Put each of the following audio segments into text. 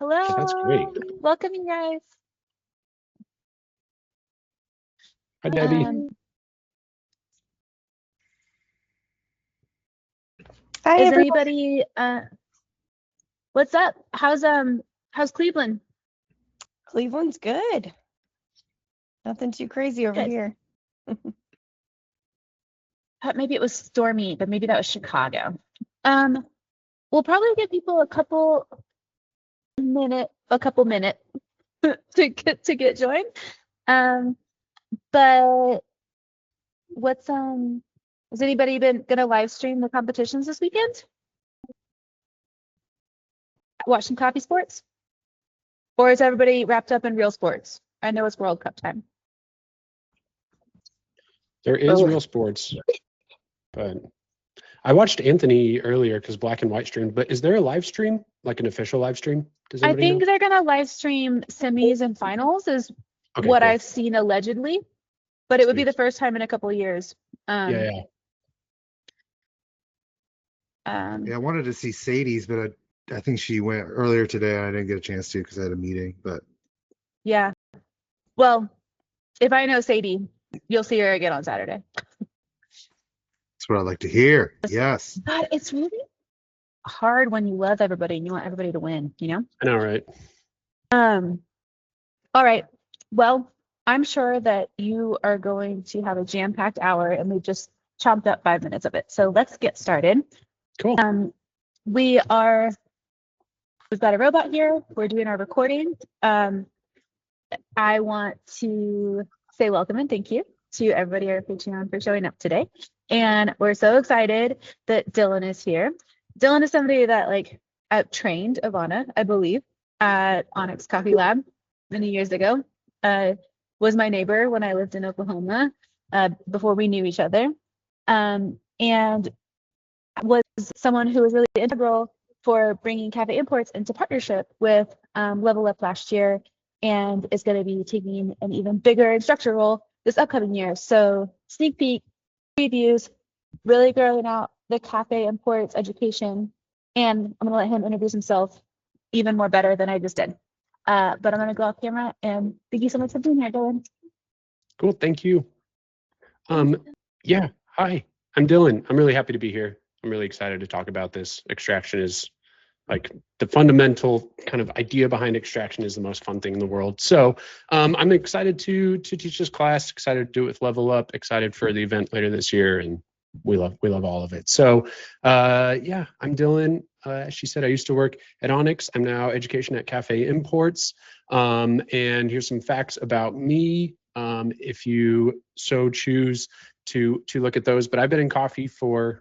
Okay, that's great. Hello. Welcome, you guys. Hi, Debbie. Hi, Is everyone. anybody what's up? How's Cleveland? Cleveland's good. Nothing too crazy over Good. here. Thought maybe it was stormy, but maybe that was Chicago. We'll probably give people a couple minutes to get joined. But what's has anybody been gonna live stream the competitions this weekend? Watch some coffee sports? Or is everybody wrapped up in real sports? I know it's World Cup time. There is real sports, but I watched Anthony earlier because Black and White streamed. But is there a live stream, like an official live stream? Does I anybody think know? they're gonna live stream semis and finals is Okay, what cool. I've seen allegedly, but it would be Sweet. the first time in a couple of years. Yeah. Yeah, I wanted to see Sadie's, but I think she went earlier today. I didn't get a chance to because I had a meeting. But Yeah. Well, if I know Sadie, you'll see her again on Saturday. that's what I'd like to hear. Yes. God, it's really hard when you love everybody and you want everybody to win, you know? I know, right? All right. Well, I'm sure that you are going to have a jam-packed hour and we've just chomped up 5 minutes of it. So let's get started. Cool. We've got a robot here. We're doing our recording. I want to say welcome and thank you to everybody at Patreon for showing up today. And we're so excited that Dylan is here. Dylan is somebody that trained Ivana, I believe, at Onyx Coffee Lab many years ago. Was my neighbor when I lived in Oklahoma before we knew each other. And was someone who was really integral for bringing Cafe Imports into partnership with Level Up last year, and is going to be taking an even bigger instructor role this upcoming year. So sneak peek, previews, really growing out the Cafe Imports education, and I'm going to let him introduce himself even more better than I just did. But I'm going to go off camera, and thank you so much for being here, Dylan. Cool. Thank you. Yeah. Hi, I'm Dylan. I'm really happy to be here. I'm really excited to talk about this. Extraction is like the fundamental kind of idea behind extraction is the most fun thing in the world. So I'm excited to teach this class, excited to do it with Level Up, excited for the event later this year, and we love all of it. So yeah, I'm Dylan. As she said, I used to work at Onyx. I'm now education at Cafe Imports. And here's some facts about me, if you so choose to look at those. But I've been in coffee for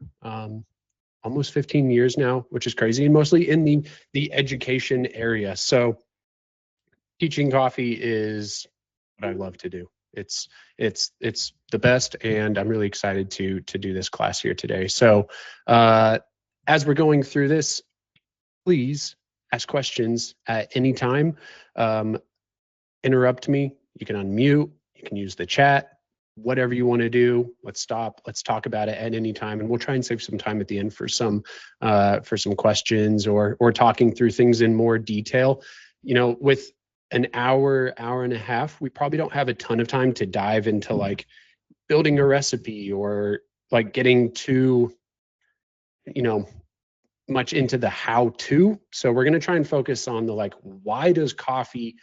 almost 15 years now, which is crazy, and mostly in the education area. So teaching coffee is what I love to do. It's the best, and I'm really excited to do this class here today. So as we're going through this, please ask questions at any time. Interrupt me. You can unmute. You can use the chat. Whatever you want to do, let's stop. Let's talk about it at any time, and we'll try and save some time at the end for some questions or talking through things in more detail. You know, with an hour and a half, we probably don't have a ton of time to dive into like building a recipe or like getting too, much into the how-to. So we're going to try and focus on the like, why does coffee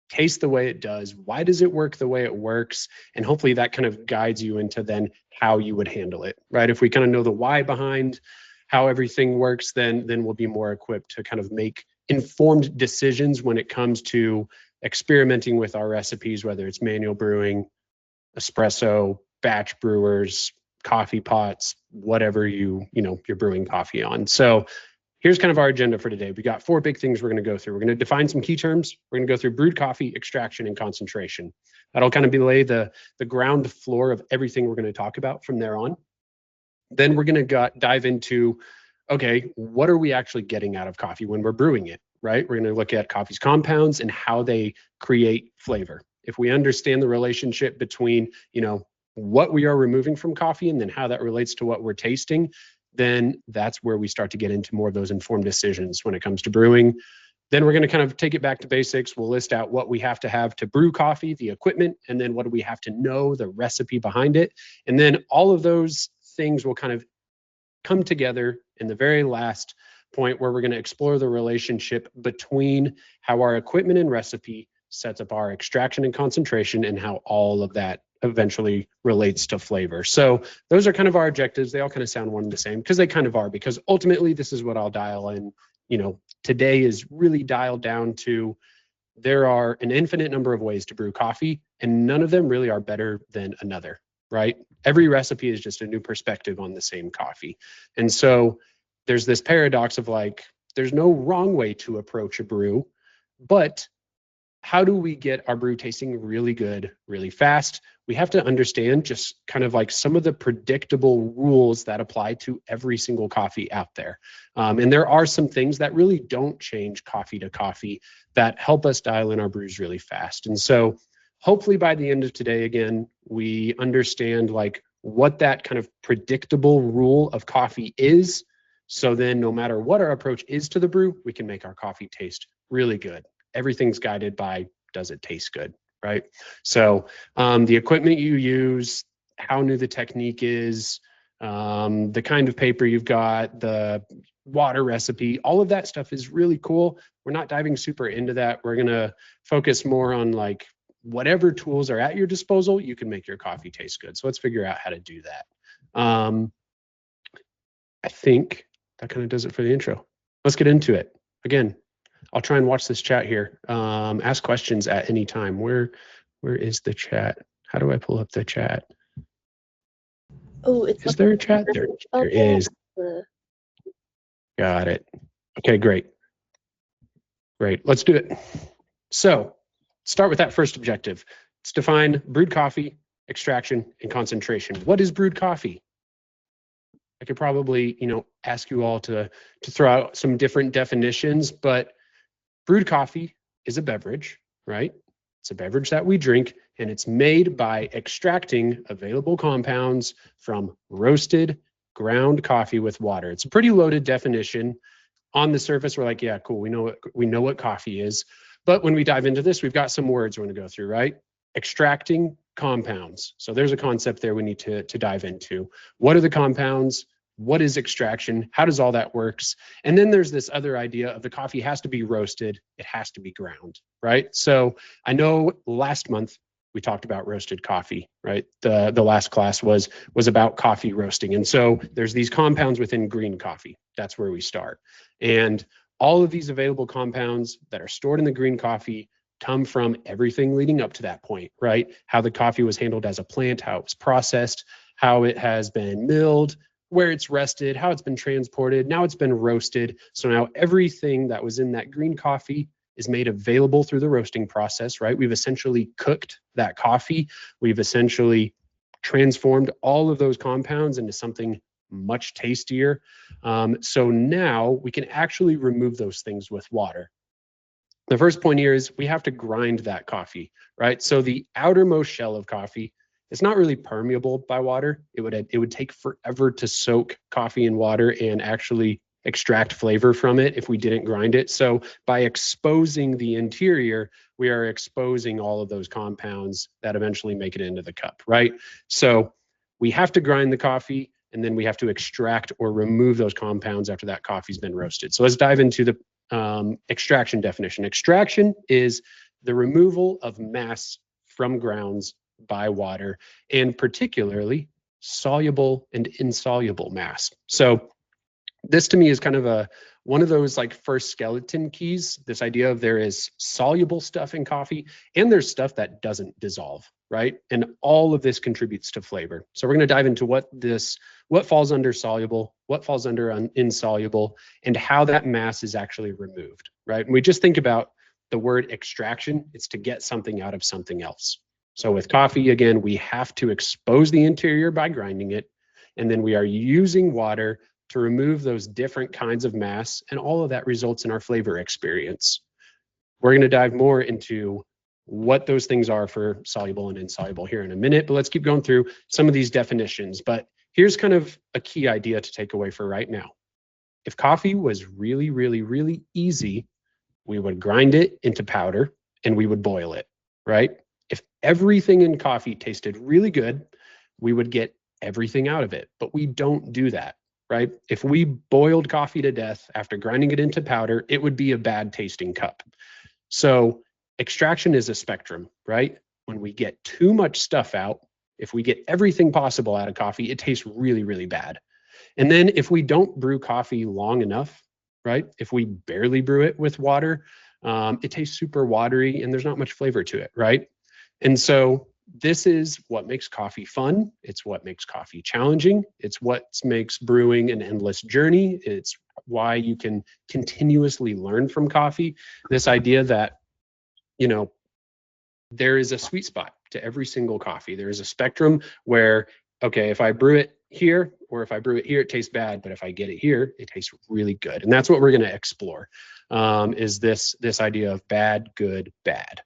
taste the way it does? Why does it work the way it works? And hopefully that kind of guides you into then how you would handle it, right? If we kind of know the why behind how everything works, then we'll be more equipped to kind of make informed decisions when it comes to experimenting with our recipes, whether it's manual brewing, espresso, batch brewers, coffee pots, whatever you're brewing coffee on. So here's kind of our agenda for today. We got 4 big things we're going to go through. We're going to define some key terms. We're going to go through brewed coffee, extraction, and concentration. That'll kind of lay the ground floor of everything we're going to talk about from there on. Then we're going to dive into, okay, what are we actually getting out of coffee when we're brewing it, right? We're going to look at coffee's compounds and how they create flavor. If we understand the relationship between, what we are removing from coffee and then how that relates to what we're tasting, then that's where we start to get into more of those informed decisions when it comes to brewing. Then we're going to kind of take it back to basics. We'll list out what we have to brew coffee, the equipment, and then what do we have to know, the recipe behind it. And then all of those things will kind of come together in the very last point where we're going to explore the relationship between how our equipment and recipe sets up our extraction and concentration and how all of that eventually relates to flavor. So those are kind of our objectives. They all kind of sound one and the same because they kind of are, because ultimately this is what I'll dial in. You know, today is really dialed down to there are an infinite number of ways to brew coffee and none of them really are better than another, right? Every recipe is just a new perspective on the same coffee. And so there's this paradox of like, there's no wrong way to approach a brew, but how do we get our brew tasting really good, really fast? We have to understand just kind of like some of the predictable rules that apply to every single coffee out there. And there are some things that really don't change coffee to coffee that help us dial in our brews really fast. And so hopefully by the end of today, again, we understand like what that kind of predictable rule of coffee is. So then no matter what our approach is to the brew, we can make our coffee taste really good. Everything's guided by, does it taste good, right? So the equipment you use, how new the technique is, the kind of paper you've got, the water recipe, all of that stuff is really cool. We're not diving super into that. We're gonna focus more on like whatever tools are at your disposal, you can make your coffee taste good. So let's figure out how to do that. I think that kind of does it for the intro. Let's get into it. Again, I'll try and watch this chat here. Ask questions at any time. Where is the chat? How do I pull up the chat? Oh, Is there a chat? There is. Got it. Okay, great. Great, let's do it. So start with that first objective. Let's define brewed coffee, extraction, and concentration. What is brewed coffee? I could probably, ask you all to throw out some different definitions, but brewed coffee is a beverage, right? It's a beverage that we drink, and it's made by extracting available compounds from roasted ground coffee with water. It's a pretty loaded definition. On the surface, we're like, yeah, cool. We know what coffee is. But when we dive into this, we've got some words we're going to go through, right? Extracting compounds. So there's a concept there we need to dive into. What are the compounds? What is extraction? How does all that works? And then there's this other idea of the coffee has to be roasted. It has to be ground, right? So I know last month we talked about roasted coffee, right? The last class was about coffee roasting. And so there's these compounds within green coffee. That's where we start. And all of these available compounds that are stored in the green coffee come from everything leading up to that point, right? How the coffee was handled as a plant, how it was processed, how it has been milled, where it's rested, how it's been transported, now it's been roasted. So now everything that was in that green coffee is made available through the roasting process, right? We've essentially cooked that coffee. We've essentially transformed all of those compounds into something much tastier. So now we can actually remove those things with water. The first point here is we have to grind that coffee, right? So the outermost shell of coffee, it's not really permeable by water. It would take forever to soak coffee in water and actually extract flavor from it if we didn't grind it. So by exposing the interior, we are exposing all of those compounds that eventually make it into the cup, right? So we have to grind the coffee and then we have to extract or remove those compounds after that coffee's been roasted. So let's dive into the extraction definition. Extraction is the removal of mass from grounds by water, and particularly soluble and insoluble mass. So this to me is kind of one of those like first skeleton keys, this idea of there is soluble stuff in coffee and there's stuff that doesn't dissolve, right? And all of this contributes to flavor. So we're going to dive into what falls under soluble, what falls under insoluble, and how that mass is actually removed, right? And we just think about the word extraction, it's to get something out of something else. So with coffee, again, we have to expose the interior by grinding it, and then we are using water to remove those different kinds of mass, and all of that results in our flavor experience. We're going to dive more into what those things are for soluble and insoluble here in a minute, but let's keep going through some of these definitions. But here's kind of a key idea to take away for right now. If coffee was really, really, really easy, we would grind it into powder, and we would boil it, right? If everything in coffee tasted really good, we would get everything out of it, but we don't do that, right? If we boiled coffee to death after grinding it into powder, it would be a bad tasting cup. So extraction is a spectrum, right? When we get too much stuff out, if we get everything possible out of coffee, it tastes really, really bad. And then if we don't brew coffee long enough, right? If we barely brew it with water, it tastes super watery and there's not much flavor to it, right? And so this is what makes coffee fun. It's what makes coffee challenging. It's what makes brewing an endless journey. It's why you can continuously learn from coffee. This idea that, you know, there is a sweet spot to every single coffee. There is a spectrum where, okay, if I brew it here or if I brew it here, it tastes bad, but if I get it here, it tastes really good. And that's what we're going to explore, is this idea of bad, good, bad.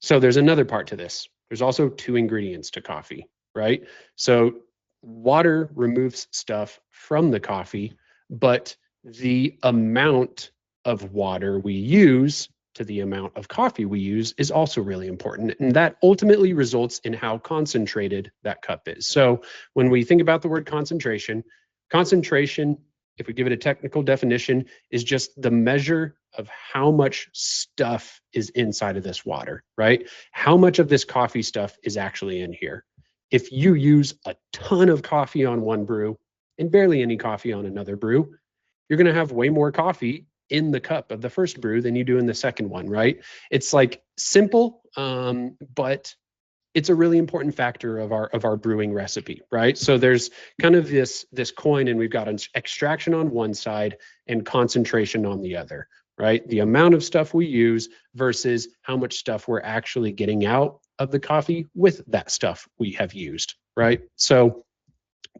So there's another part to this. There's also 2 ingredients to coffee, right? So water removes stuff from the coffee, but the amount of water we use to the amount of coffee we use is also really important. And that ultimately results in how concentrated that cup is. So when we think about the word concentration, if we give it a technical definition, is just the measure of how much stuff is inside of this water, right? How much of this coffee stuff is actually in here. If you use a ton of coffee on one brew and barely any coffee on another brew, you're going to have way more coffee in the cup of the first brew than you do in the second one, right? It's like simple, but it's a really important factor of our brewing recipe, right? So there's kind of this coin, and we've got an extraction on one side and concentration on the other, right? The amount of stuff we use versus how much stuff we're actually getting out of the coffee with that stuff we have used, right? So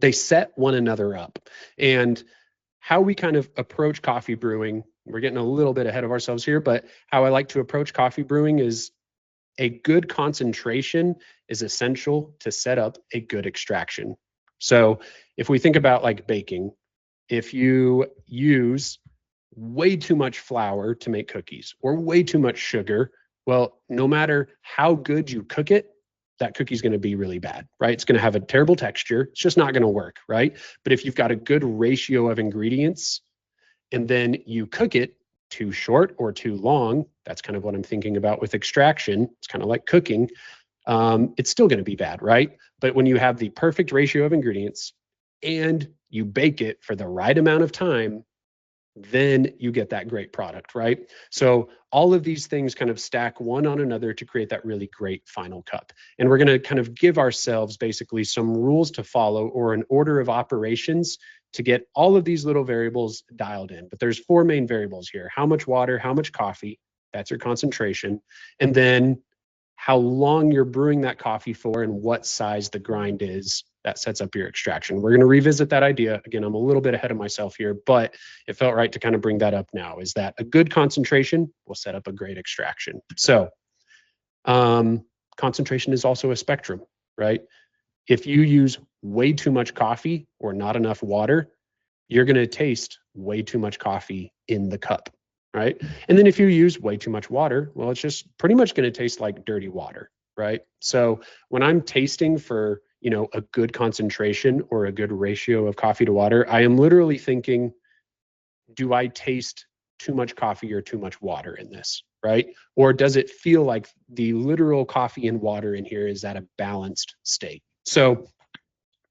they set one another up. And how we kind of approach coffee brewing, we're getting a little bit ahead of ourselves here, but how I like to approach coffee brewing is a good concentration is essential to set up a good extraction. So if we think about like baking, if you use way too much flour to make cookies or way too much sugar, well, no matter how good you cook it, that cookie's going to be really bad, right? It's going to have a terrible texture. It's just not going to work, right? But if you've got a good ratio of ingredients and then you cook it too short or too long, that's kind of what I'm thinking about with extraction. It's kind of like cooking. It's still going to be bad, right? But when you have the perfect ratio of ingredients and you bake it for the right amount of time, then you get that great product, right? So all of these things kind of stack one on another to create that really great final cup. And we're going to kind of give ourselves basically some rules to follow or an order of operations to get all of these little variables dialed in. But there's 4 main variables here: how much water, how much coffee, that's your concentration, and then how long you're brewing that coffee for and what size the grind is. That sets up your extraction. We're going to revisit that idea. Again, I'm a little bit ahead of myself here, but it felt right to kind of bring that up now, is that a good concentration will set up a great extraction. So concentration is also a spectrum, right? If you use way too much coffee or not enough water, you're going to taste way too much coffee in the cup, right? And then if you use way too much water, well, it's just pretty much going to taste like dirty water, right? So when I'm tasting for, you know, a good concentration or a good ratio of coffee to water, I am literally thinking, do I taste too much coffee or too much water in this, right? Or does it feel like the literal coffee and water in here is at a balanced state? So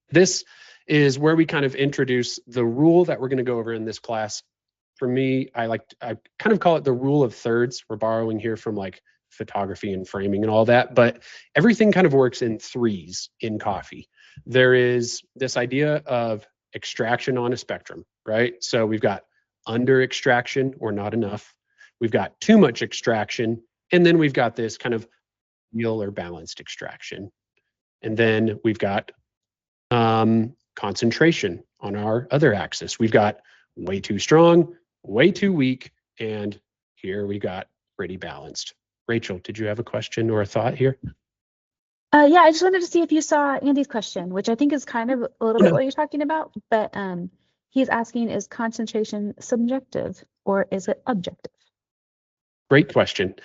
this is where we kind of introduce the rule that we're going to go over in this class. For me, I kind of call it the rule of thirds. We're borrowing here from like photography and framing and all that, but everything kind of works in threes in coffee. There is this idea of extraction on a spectrum, right? So we've got under extraction or not enough. We've got too much extraction. And then we've got this kind of ideal or balanced extraction. And then we've got concentration on our other axis. We've got way too strong, way too weak, and here we got pretty balanced. Rachel, did you have a question or a thought here? Yeah, I just wanted to see if you saw Andy's question, which I think is kind of a little bit what you're talking about, but he's asking, is concentration subjective? or is it objective? Great question.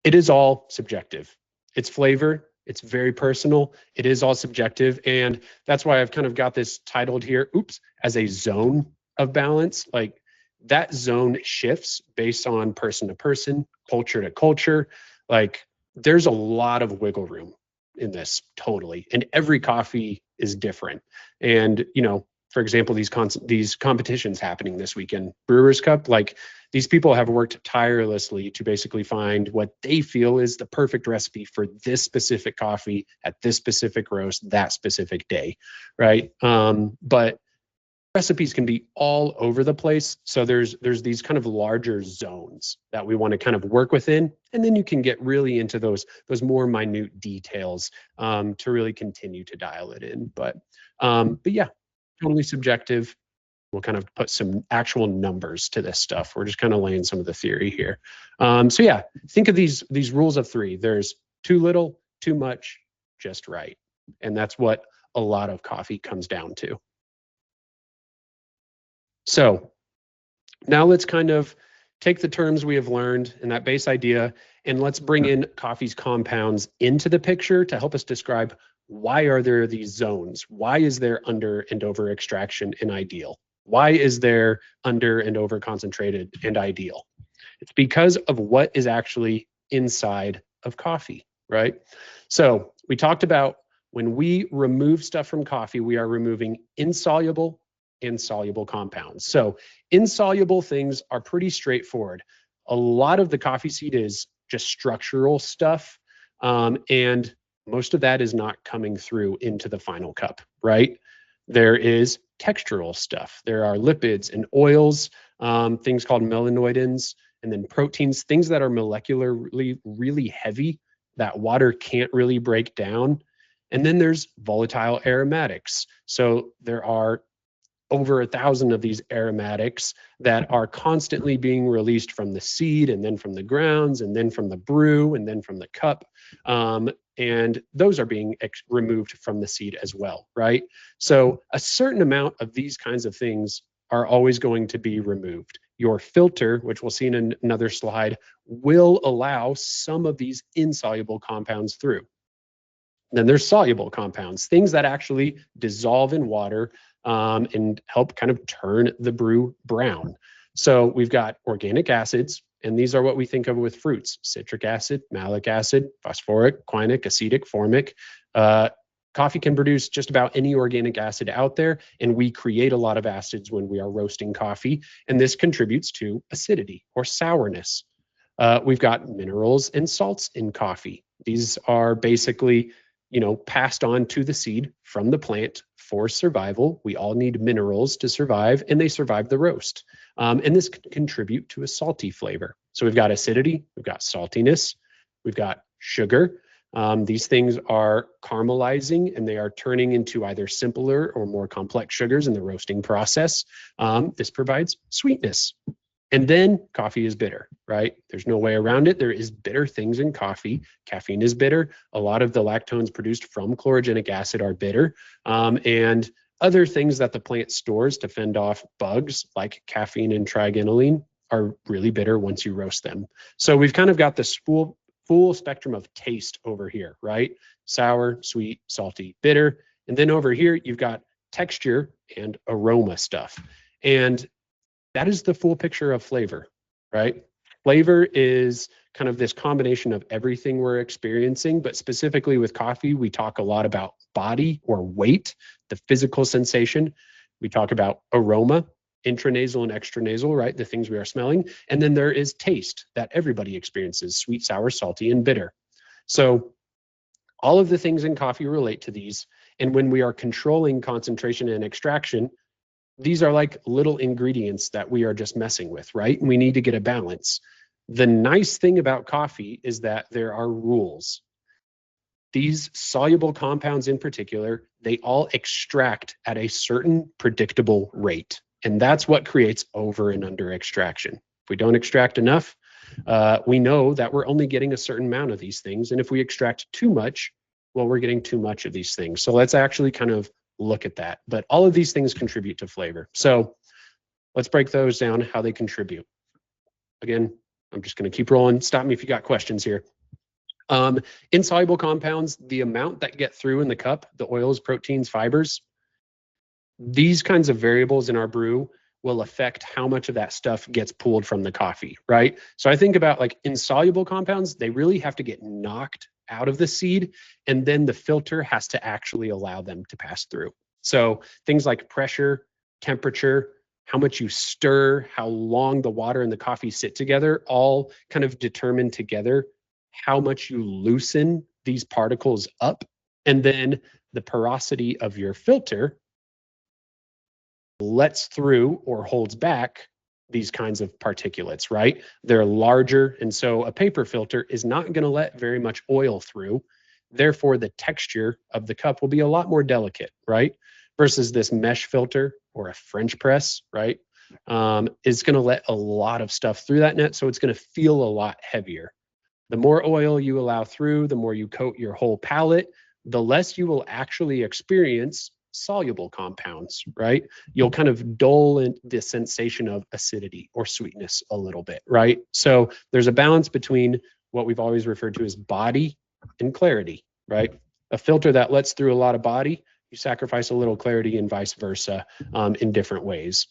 It is all subjective. It's flavor. It's very personal. It is all subjective. And that's why I've kind of got this titled here, as a zone of balance. Like that zone shifts based on person to person, culture to culture. Like there's a lot of wiggle room in this, totally. And every coffee is different. And, for example, these competitions happening this weekend, Brewers Cup, like these people have worked tirelessly to basically find what they feel is the perfect recipe for this specific coffee at this specific roast, that specific day, right? But recipes can be all over the place. So there's these kind of larger zones that we want to kind of work within, and then you can get really into those more minute details to really continue to dial it in. But yeah, totally subjective. We'll kind of put some actual numbers to this stuff. We're just kind of laying some of the theory here. So yeah, think of these rules of three. There's too little, too much, just right. And that's what a lot of coffee comes down to. So now let's kind of take the terms we have learned and that base idea, and let's bring in coffee's compounds into the picture to help us describe why are there these zones? Why is there under and over extraction and ideal? Why is there under and over concentrated and ideal? It's because of what is actually inside of coffee, right? So we talked about when we remove stuff from coffee, we are removing insoluble and soluble compounds. So insoluble things are pretty straightforward. A lot of the coffee seed is just structural stuff, and most of that is not coming through into the final cup, right? There is textural stuff. There are lipids and oils, things called melanoidins, and then proteins, things that are molecularly really heavy that water can't really break down. And then there's volatile aromatics. So there are over 1,000 of these aromatics that are constantly being released from the seed and then from the grounds and then from the brew and then from the cup. And those are being removed from the seed as well, right? So a certain amount of these kinds of things are always going to be removed. Your filter, which we'll see in another slide, will allow some of these insoluble compounds through. Then there's soluble compounds, things that actually dissolve in water and help kind of turn the brew brown. So we've got organic acids, and these are what we think of with fruits: citric acid, malic acid, phosphoric, quinic, acetic, formic. Coffee can produce just about any organic acid out there, and we create a lot of acids when we are roasting coffee, and this contributes to acidity or sourness. We've got minerals and salts in coffee. These are basically passed on to the seed from the plant for survival. We all need minerals to survive, and they survive the roast. And this can contribute to a salty flavor. So we've got acidity, we've got saltiness, we've got sugar. These things are caramelizing, and they are turning into either simpler or more complex sugars in the roasting process. This provides sweetness. And then coffee is bitter, right? There's no way around it. There is bitter things in coffee. Caffeine is bitter. A lot of the lactones produced from chlorogenic acid are bitter. And other things that the plant stores to fend off bugs, like caffeine and trigonylene, are really bitter once you roast them. So we've kind of got this full spectrum of taste over here, right? Sour, sweet, salty, bitter. And then over here, you've got texture and aroma stuff. And that is the full picture of flavor, right? Flavor is kind of this combination of everything we're experiencing, but specifically with coffee, we talk a lot about body or weight, the physical sensation. We talk about aroma, intranasal and extranasal, right? The things we are smelling. And then there is taste that everybody experiences: sweet, sour, salty, and bitter. So all of the things in coffee relate to these. And when we are controlling concentration and extraction, these are like little ingredients that we are just messing with, right? And we need to get a balance. The nice thing about coffee is that there are rules. These soluble compounds in particular, they all extract at a certain predictable rate. And that's what creates over and under extraction. If we don't extract enough, we know that we're only getting a certain amount of these things. And if we extract too much, well, we're getting too much of these things. So let's actually kind of look at that. But all of these things contribute to flavor. So let's break those down, how they contribute. again, I'm just going to keep rolling. Stop me if you got questions here. Insoluble compounds, the amount that get through in the cup, the oils, proteins, fibers, these kinds of variables in our brew will affect how much of that stuff gets pulled from the coffee, right? So I think about like insoluble compounds, they really have to get knocked out of the seed, and then the filter has to actually allow them to pass through. So things like pressure, temperature, how much you stir, how long the water and the coffee sit together, all kind of determine together how much you loosen these particles up. And then the porosity of your filter lets through or holds back these kinds of particulates, right? They're larger, and so a paper filter is not going to let very much oil through. Therefore, the texture of the cup will be a lot more delicate, right? Versus this mesh filter or a French press, right? Is going to let a lot of stuff through that net, so it's going to feel a lot heavier. The more oil you allow through, the more you coat your whole palate, the less you will actually experience soluble compounds, right? You'll kind of dull in the sensation of acidity or sweetness a little bit, right? So there's a balance between what we've always referred to as body and clarity, right? A filter that lets through a lot of body, you sacrifice a little clarity, and vice versa in different ways.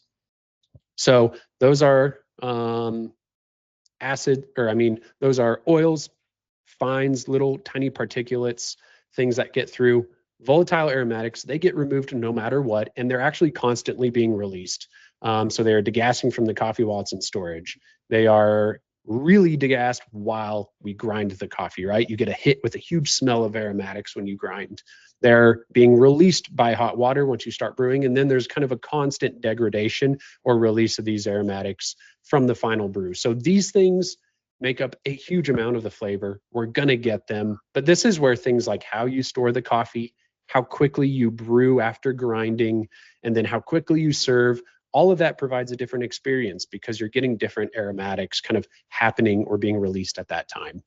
So those are those are oils, fines, little tiny particulates, things that get through. Volatile aromatics, they get removed no matter what, and they're actually constantly being released. So they are degassing from the coffee while it's in storage. They are really degassed while we grind the coffee, right? You get a hit with a huge smell of aromatics when you grind. They're being released by hot water once you start brewing, and then there's kind of a constant degradation or release of these aromatics from the final brew. So these things make up a huge amount of the flavor. We're gonna get them, but this is where things like how you store the coffee, how quickly you brew after grinding, and then how quickly you serve, all of that provides a different experience because you're getting different aromatics kind of happening or being released at that time.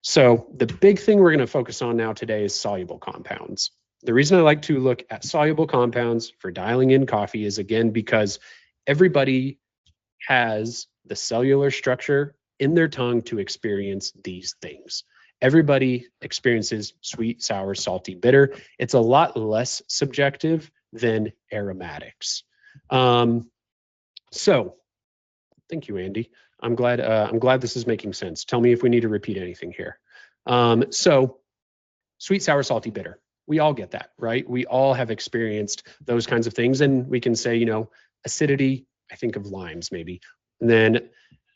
So the big thing we're going to focus on now today is soluble compounds. The reason I like to look at soluble compounds for dialing in coffee is, again, because everybody has the cellular structure in their tongue to experience these things. Everybody experiences sweet, sour, salty, bitter. It's a lot less subjective than aromatics. So thank you, Andy. I'm glad this is making sense. Tell me if we need to repeat anything here. So sweet, sour, salty, bitter. We all get that, right? We all have experienced those kinds of things. And we can say, acidity, I think of limes maybe. And then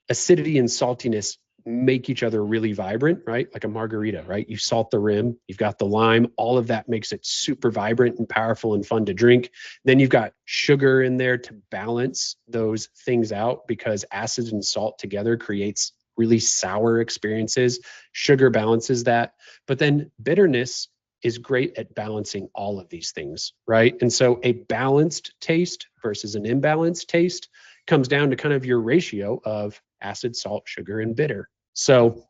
acidity and saltiness make each other really vibrant, right? Like a margarita, right? You salt the rim, you've got the lime, all of that makes it super vibrant and powerful and fun to drink. Then you've got sugar in there to balance those things out, because acid and salt together creates really sour experiences. Sugar balances that. But then bitterness is great at balancing all of these things, right? And so a balanced taste versus an imbalanced taste comes down to kind of your ratio of acid, salt, sugar, and bitter. So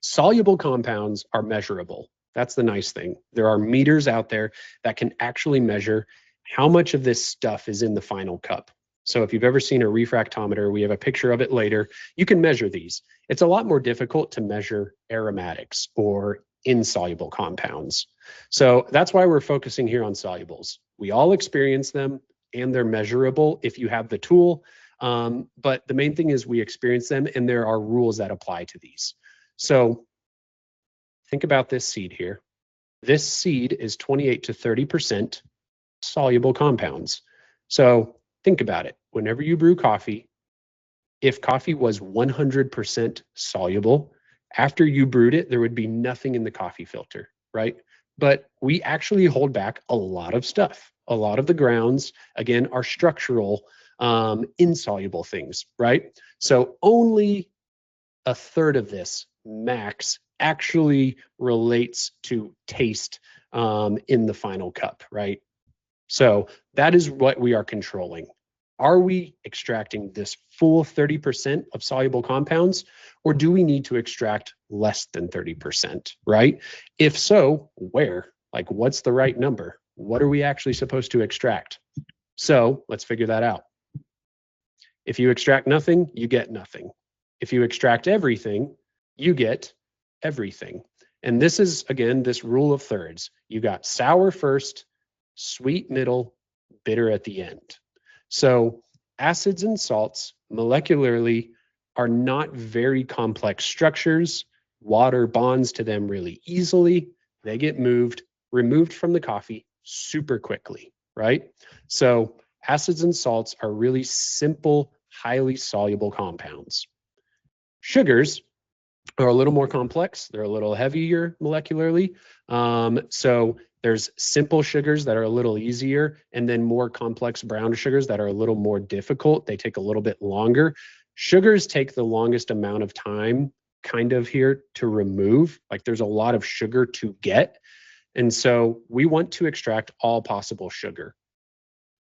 soluble compounds are measurable. That's the nice thing. There are meters out there that can actually measure how much of this stuff is in the final cup. So if you've ever seen a refractometer, we have a picture of it later, you can measure these. It's a lot more difficult to measure aromatics or insoluble compounds. So that's why we're focusing here on solubles. We all experience them, and they're measurable if you have the tool. But the main thing is we experience them, and there are rules that apply to these. So think about this seed here. This seed is 28 to 30% soluble compounds. So think about it. Whenever you brew coffee, if coffee was 100% soluble, after you brewed it, there would be nothing in the coffee filter, right? But we actually hold back a lot of stuff. A lot of the grounds, again, are structural, insoluble things, right? So only a third of this max actually relates to taste in the final cup, right? So that is what we are controlling. Are we extracting this full 30% of soluble compounds, or do we need to extract less than 30%, right? If so, where? Like, what's the right number? What are we actually supposed to extract? So let's figure that out. If you extract nothing, you get nothing. If you extract everything, you get everything. And this is, again, this rule of thirds. You got sour first, sweet middle, bitter at the end. So acids and salts molecularly are not very complex structures. Water bonds to them really easily. They get removed from the coffee super quickly, right? So acids and salts are really simple, highly soluble compounds. Sugars are a little more complex. They're a little heavier molecularly. So there's simple sugars that are a little easier, and then more complex brown sugars that are a little more difficult. They take a little bit longer. Sugars take the longest amount of time kind of here to remove. Like there's a lot of sugar to get. And so we want to extract all possible sugar.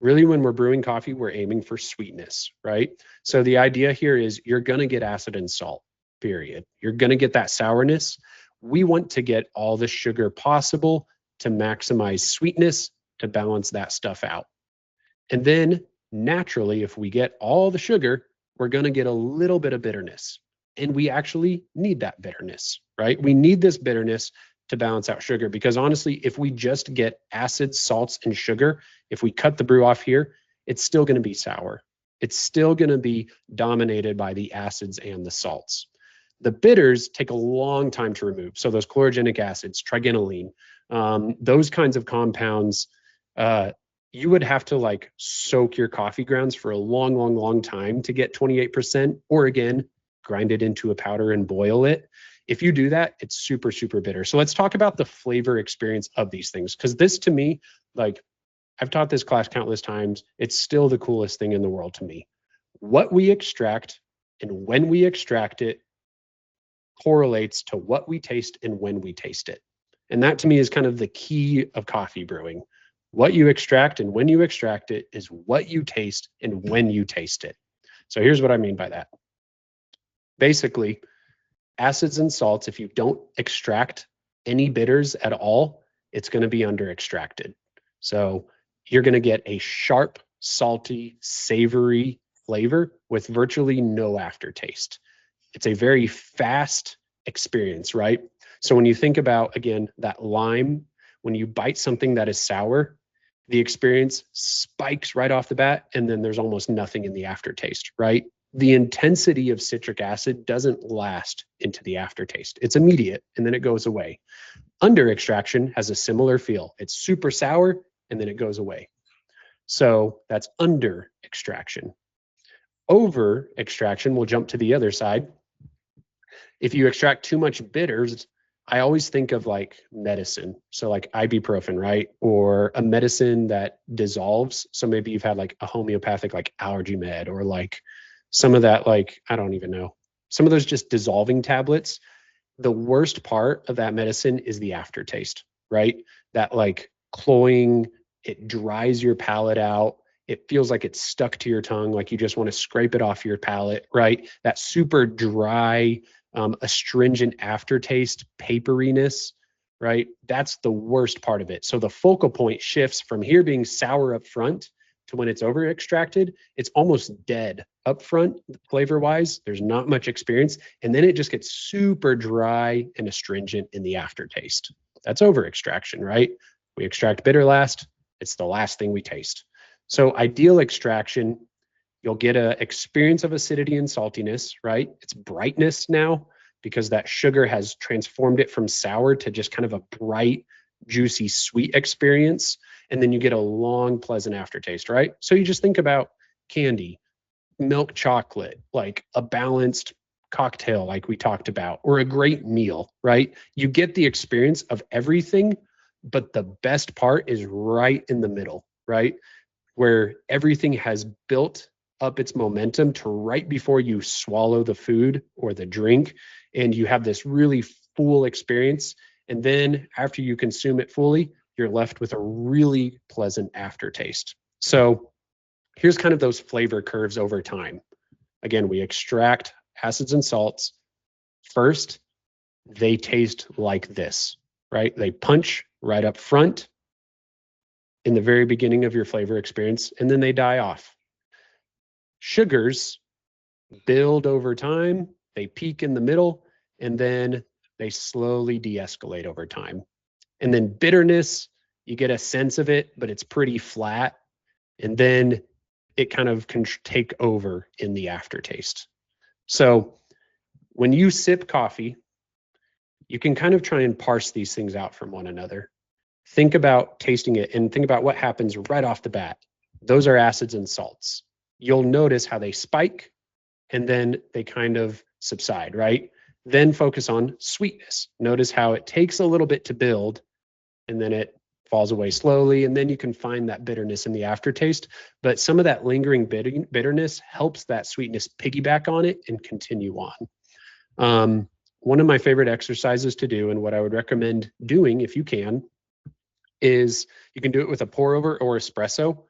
Really, when we're brewing coffee, we're aiming for sweetness, right? So the idea here is you're going to get acid and salt, period. You're going to get that sourness. We want to get all the sugar possible to maximize sweetness, to balance that stuff out. And then naturally, if we get all the sugar, we're going to get a little bit of bitterness. And we actually need that bitterness, right? We need this bitterness to balance out sugar, because honestly, if we just get acids, salts, and sugar, if we cut the brew off here, it's still going to be sour. It's still going to be dominated by the acids and the salts. The bitters take a long time to remove. So those chlorogenic acids, trigonylene, those kinds of compounds, you would have to like soak your coffee grounds for a long time to get 28%, or again, grind it into a powder and boil it. If you do that, it's super bitter. So let's talk about the flavor experience of these things, because this to me, like I've taught this class countless times, it's still the coolest thing in the world to me. What we extract and when we extract it correlates to what we taste and when we taste it. And that to me is kind of the key of coffee brewing. What you extract and when you extract it is what you taste and when you taste it. So here's what I mean by that. Basically, acids and salts, if you don't extract any bitters at all, it's going to be under extracted. So you're going to get a sharp, salty, savory flavor with virtually no aftertaste. It's a very fast experience, right? So when you think about, again, that lime, when you bite something that is sour, the experience spikes right off the bat, and then there's almost nothing in the aftertaste, right? The intensity of citric acid doesn't last into the aftertaste. It's immediate, and then it goes away. Under extraction has a similar feel. It's super sour, and then it goes away. So that's under extraction. Over extraction, we'll jump to the other side. If you extract too much bitters, I always think of like medicine. So like ibuprofen, right? Or a medicine that dissolves. So maybe you've had like a homeopathic like allergy med, or like some of that, like, I don't even know. Some of those just dissolving tablets. The worst part of that medicine is the aftertaste, right? That like cloying, it dries your palate out. It feels like it's stuck to your tongue, like you just want to scrape it off your palate, right? That super dry, astringent aftertaste, paperiness, right? That's the worst part of it. So the focal point shifts from here being sour up front to when it's over extracted, it's almost dead up front flavor wise. There's not much experience. And then it just gets super dry and astringent in the aftertaste. That's over extraction, right? We extract bitter last. It's the last thing we taste. So ideal extraction, you'll get an experience of acidity and saltiness, right? It's brightness now because that sugar has transformed it from sour to just kind of a bright, juicy, sweet experience. And then you get a long, pleasant aftertaste, right? So you just think about candy, milk chocolate, like a balanced cocktail like we talked about, or a great meal, right? You get the experience of everything, but the best part is right in the middle, right? Where everything has built up its momentum to right before you swallow the food or the drink, and you have this really full experience. And then after you consume it fully, you're left with a really pleasant aftertaste. So here's kind of those flavor curves over time. Again, we extract acids and salts. First, they taste like this, right? They punch right up front in the very beginning of your flavor experience, and then they die off. Sugars build over time, they peak in the middle, and then they slowly de-escalate over time. And then bitterness, you get a sense of it, but it's pretty flat. And then it kind of can take over in the aftertaste. So when you sip coffee, you can kind of try and parse these things out from one another. Think about tasting it and think about what happens right off the bat. Those are acids and salts. You'll notice how they spike and then they kind of subside, right? Then focus on sweetness. Notice how it takes a little bit to build and then it falls away slowly. And then you can find that bitterness in the aftertaste. But some of that lingering bitterness helps that sweetness piggyback on it and continue on. One of my favorite exercises to do, and what I would recommend doing if you can, is you can do it with a pour over or espresso.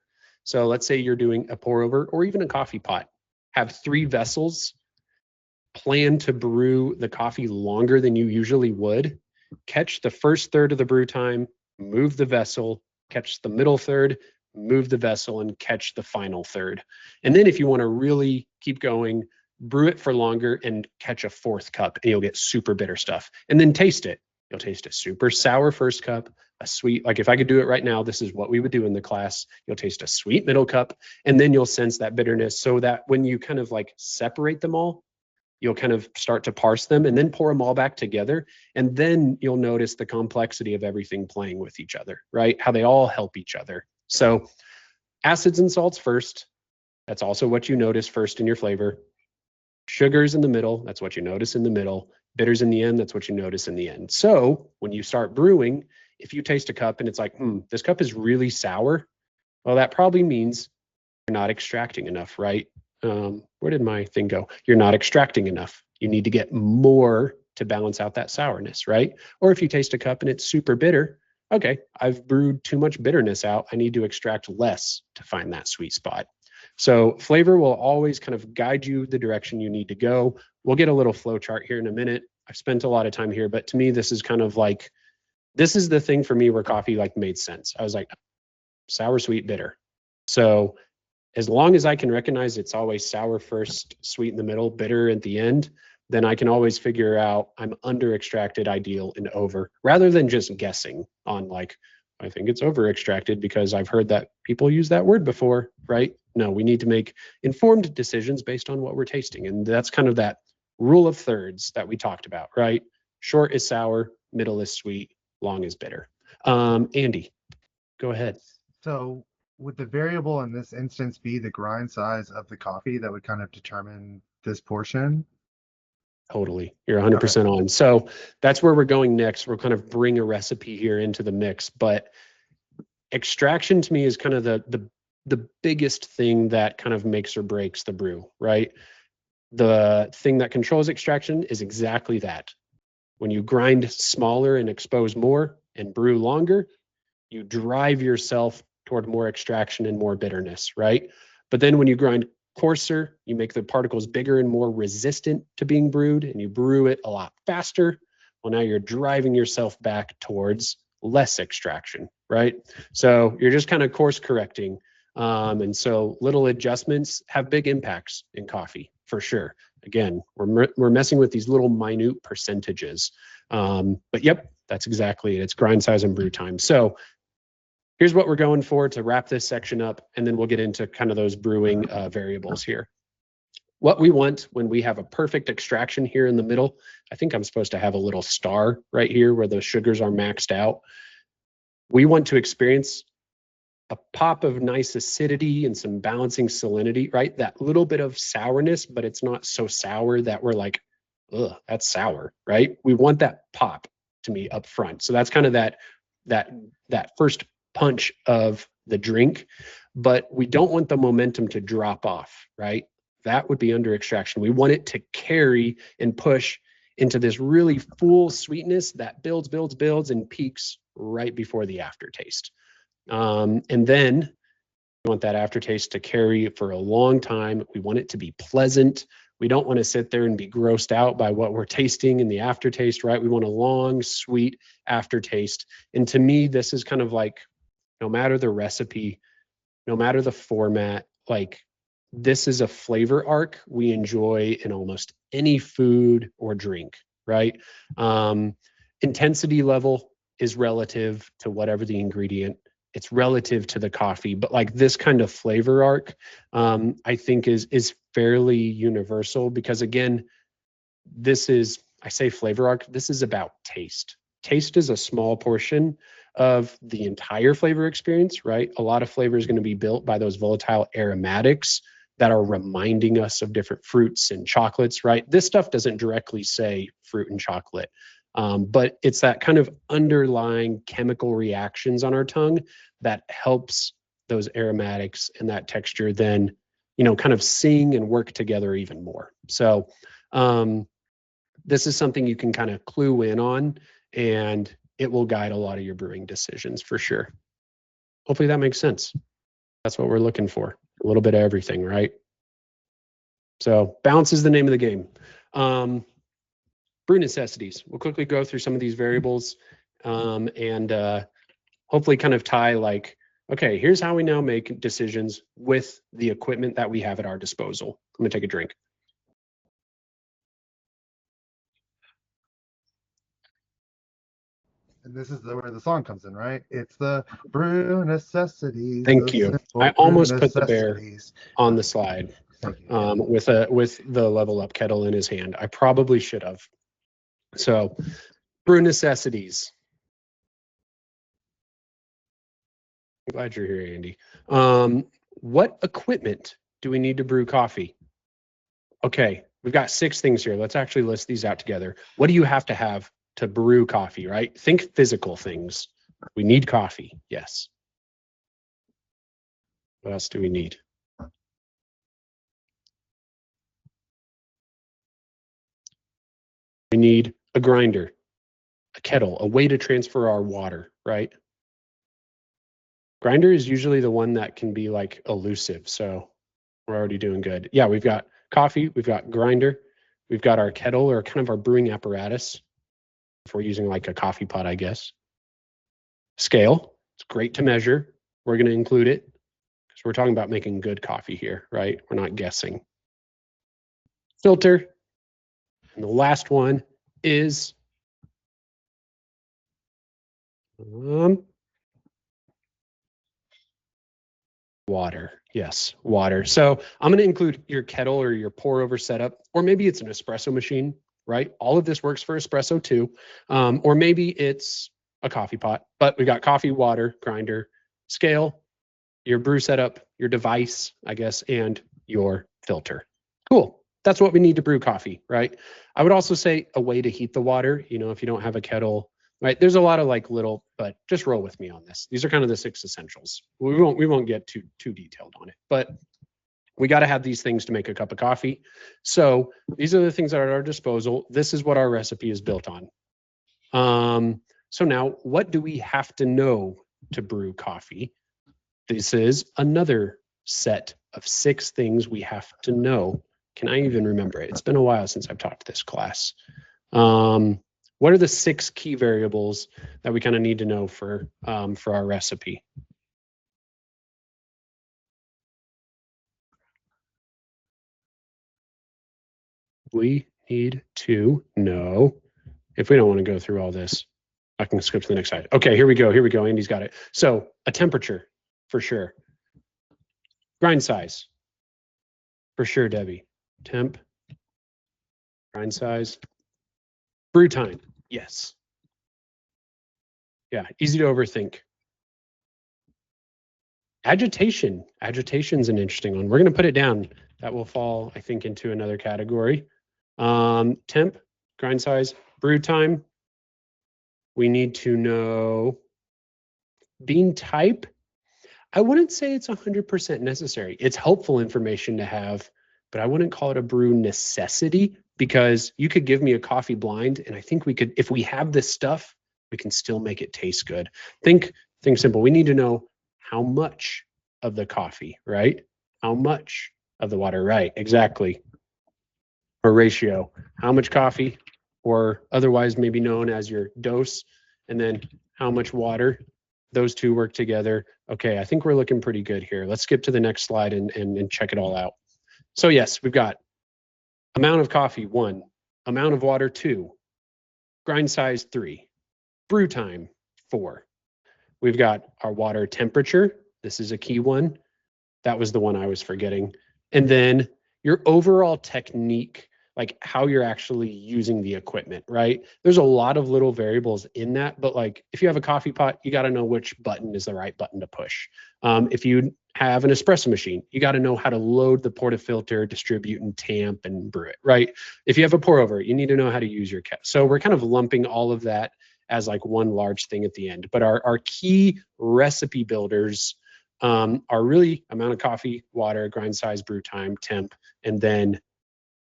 So let's say you're doing a pour over or even a coffee pot. Have 3 vessels. Plan to brew the coffee longer than you usually would. Catch the first third of the brew time, move the vessel, catch the middle third, move the vessel, and catch the final third. And then if you want to really keep going, brew it for longer and catch a 4th cup, and you'll get super bitter stuff. And then taste it. You'll taste a super sour first cup, a sweet, like if I could do it right now, this is what we would do in the class. You'll taste a sweet middle cup, and then you'll sense that bitterness, so that when you kind of like separate them all, you'll kind of start to parse them and then pour them all back together. And then you'll notice the complexity of everything playing with each other, right? How they all help each other. So acids and salts first. That's also what you notice first in your flavor. Sugars in the middle. That's what you notice in the middle. Bitters in the end. That's what you notice in the end. So when you start brewing, if you taste a cup and it's like, this cup is really sour, well, that probably means you're not extracting enough, right? Where did my thing go? You're not extracting enough. You need to get more to balance out that sourness, right? Or if you taste a cup and it's super bitter, okay, I've brewed too much bitterness out. I need to extract less to find that sweet spot. So flavor will always kind of guide you the direction you need to go. We'll get a little flow chart here in a minute. I've spent a lot of time here, but to me, this is kind of like, this is the thing for me where coffee like made sense. I was like, sour, sweet, bitter. So as long as I can recognize it's always sour first, sweet in the middle, bitter at the end, then I can always figure out I'm under extracted, ideal, and over, rather than just guessing on like, I think it's over extracted because I've heard that people use that word before, right? No, we need to make informed decisions based on what we're tasting. And that's kind of that rule of thirds that we talked about, right? Short is sour, middle is sweet, long is bitter. Andy, go ahead. So would the variable in this instance be the grind size of the coffee that would kind of determine this portion? Totally. You're 100% on. So that's where we're going next. We'll kind of bring a recipe here into the mix, but extraction to me is kind of the biggest thing that kind of makes or breaks the brew, right? The thing that controls extraction is exactly that. When you grind smaller and expose more and brew longer, you drive yourself toward more extraction and more bitterness, right? But then when you grind coarser, you make the particles bigger and more resistant to being brewed, and you brew it a lot faster. Well, now you're driving yourself back towards less extraction, right? So you're just kind of course correcting. And so little adjustments have big impacts in coffee for sure. Again, we're messing with these little minute percentages. But yep, that's exactly it. It's grind size and brew time. So here's what we're going for to wrap this section up, and then we'll get into kind of those brewing variables here. What we want when we have a perfect extraction here in the middle, I think I'm supposed to have a little star right here where the sugars are maxed out. We want to experience a pop of nice acidity and some balancing salinity, right? That little bit of sourness, but it's not so sour that we're like, ugh, that's sour, right? We want that pop to me up front. So that's kind of that first punch of the drink, but we don't want the momentum to drop off, right? That would be under extraction. We want it to carry and push into this really full sweetness that builds and peaks right before the aftertaste. And then we want that aftertaste to carry for a long time. We want it to be pleasant. We don't want to sit there and be grossed out by what we're tasting in the aftertaste, right? We want a long, sweet aftertaste. And to me, this is kind of like, no matter the recipe, no matter the format, like this is a flavor arc we enjoy in almost any food or drink, right? Intensity level is relative to whatever the ingredient. It's relative to the coffee, but like this kind of flavor arc, I think is fairly universal because again, this is, I say flavor arc, this is about taste. Taste is a small portion of the entire flavor experience, right? A lot of flavor is going to be built by those volatile aromatics that are reminding us of different fruits and chocolates, right? This stuff doesn't directly say fruit and chocolate, but it's that kind of underlying chemical reactions on our tongue that helps those aromatics and that texture then, you know, kind of sing and work together even more. So this is something you can kind of clue in on, and it will guide a lot of your brewing decisions for sure. Hopefully that makes sense. That's what we're looking for. A little bit of everything, right? So balance is the name of the game. Brew necessities. We'll quickly go through some of these variables and hopefully kind of tie like, okay, here's how we now make decisions with the equipment that we have at our disposal. I'm gonna take a drink. And this is where the song comes in, right? It's the brew necessities. Thank the you. simple I brew almost put the bear necessities. on the slide Thank you. with the level up kettle in his hand. I probably should have. So brew necessities. I'm glad you're here, Andy. What equipment do we need to brew coffee? Okay, we've got 6 things here. Let's actually list these out together. What do you have to brew coffee, right? Think physical things. We need coffee, yes. What else do we need? We need a grinder, a kettle, a way to transfer our water, right? Grinder is usually the one that can be like elusive, so we're already doing good. Yeah, we've got coffee, we've got grinder, we've got our kettle or kind of our brewing apparatus. If we're using like a coffee pot, I guess. Scale, it's great to measure. We're going to include it because we're talking about making good coffee here, right? We're not guessing. Filter. And the last one is water. Yes, water. So I'm going to include your kettle or your pour over setup, or maybe it's an espresso machine, right? All of this works for espresso too. Or maybe it's a coffee pot, but we got coffee, water, grinder, scale, your brew setup, your device, I guess, and your filter. Cool. That's what we need to brew coffee, right? I would also say a way to heat the water, you know, if you don't have a kettle, right? There's a lot of like little, but just roll with me on this. These are kind of the 6 essentials. We won't get too detailed on it, but we got to have these things to make a cup of coffee. So these are the things that are at our disposal. This is what our recipe is built on. So now what do we have to know to brew coffee? This is another set of 6 things we have to know. Can I even remember it? It's been a while since I've taught this class. What are the 6 key variables that we kind of need to know for our recipe? We need to know, if we don't want to go through all this, I can skip to the next slide. Okay, here we go. Andy's got it. So a temperature, for sure. Grind size, for sure, Debbie. Temp, grind size. Brew time, yes. Yeah, easy to overthink. Agitation's an interesting one. We're going to put it down. That will fall, I think, into another category. Temp, grind size, brew time. We need to know bean type. I wouldn't say it's 100% necessary. It's helpful information to have, but I wouldn't call it a brew necessity because you could give me a coffee blind and I think we could, if we have this stuff, we can still make it taste good. Think simple. We need to know how much of the coffee, right? How much of the water, right? Exactly. Or ratio, how much coffee, or otherwise maybe known as your dose, and then how much water. Those two work together. Okay, I think we're looking pretty good here. Let's skip to the next slide and check it all out. So yes, we've got amount of coffee, 1, amount of water, 2, grind size, 3, brew time, 4. We've got our water temperature. This is a key one. That was the one I was forgetting. And then your overall technique, like how you're actually using the equipment, right? There's a lot of little variables in that, but like if you have a coffee pot, you got to know which button is the right button to push. If you have an espresso machine, you got to know how to load the portafilter, distribute and tamp and brew it, right? If you have a pour over, you need to know how to use your kettle. So we're kind of lumping all of that as like one large thing at the end. But our key recipe builders are really amount of coffee, water, grind size, brew time, temp, and then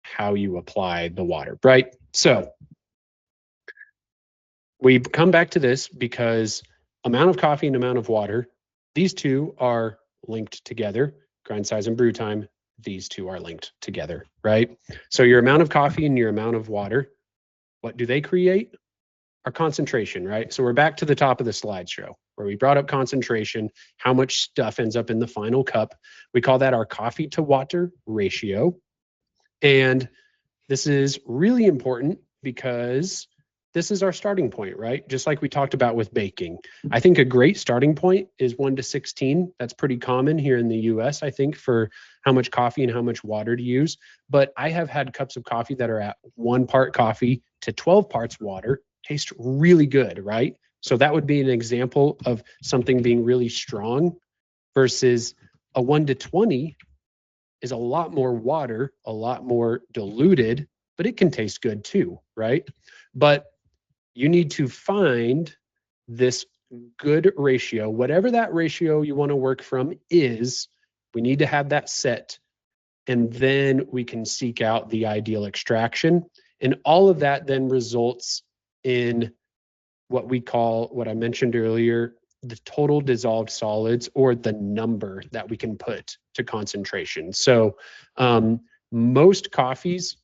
how you apply the water, right? So we come back to this because amount of coffee and amount of water, these two are linked together. Grind size and brew time, these two are linked together, right? So your amount of coffee and your amount of water, what do they create? Our concentration, right? So we're back to the top of the slideshow where we brought up concentration, how much stuff ends up in the final cup. We call that our coffee to water ratio. And this is really important because this is our starting point, right? Just like we talked about with baking. I think a great starting point is 1 to 16. That's pretty common here in the US, I think, for how much coffee and how much water to use. But I have had cups of coffee that are at 1 part coffee to 12 parts water, taste really good, right? So that would be an example of something being really strong versus a 1 to 20 is a lot more water, a lot more diluted, but it can taste good too, right? But you need to find this good ratio, whatever that ratio you want to work from is, we need to have that set. And then we can seek out the ideal extraction. And all of that then results in what we call, what I mentioned earlier, the total dissolved solids, or the number that we can put to concentration. So most coffees,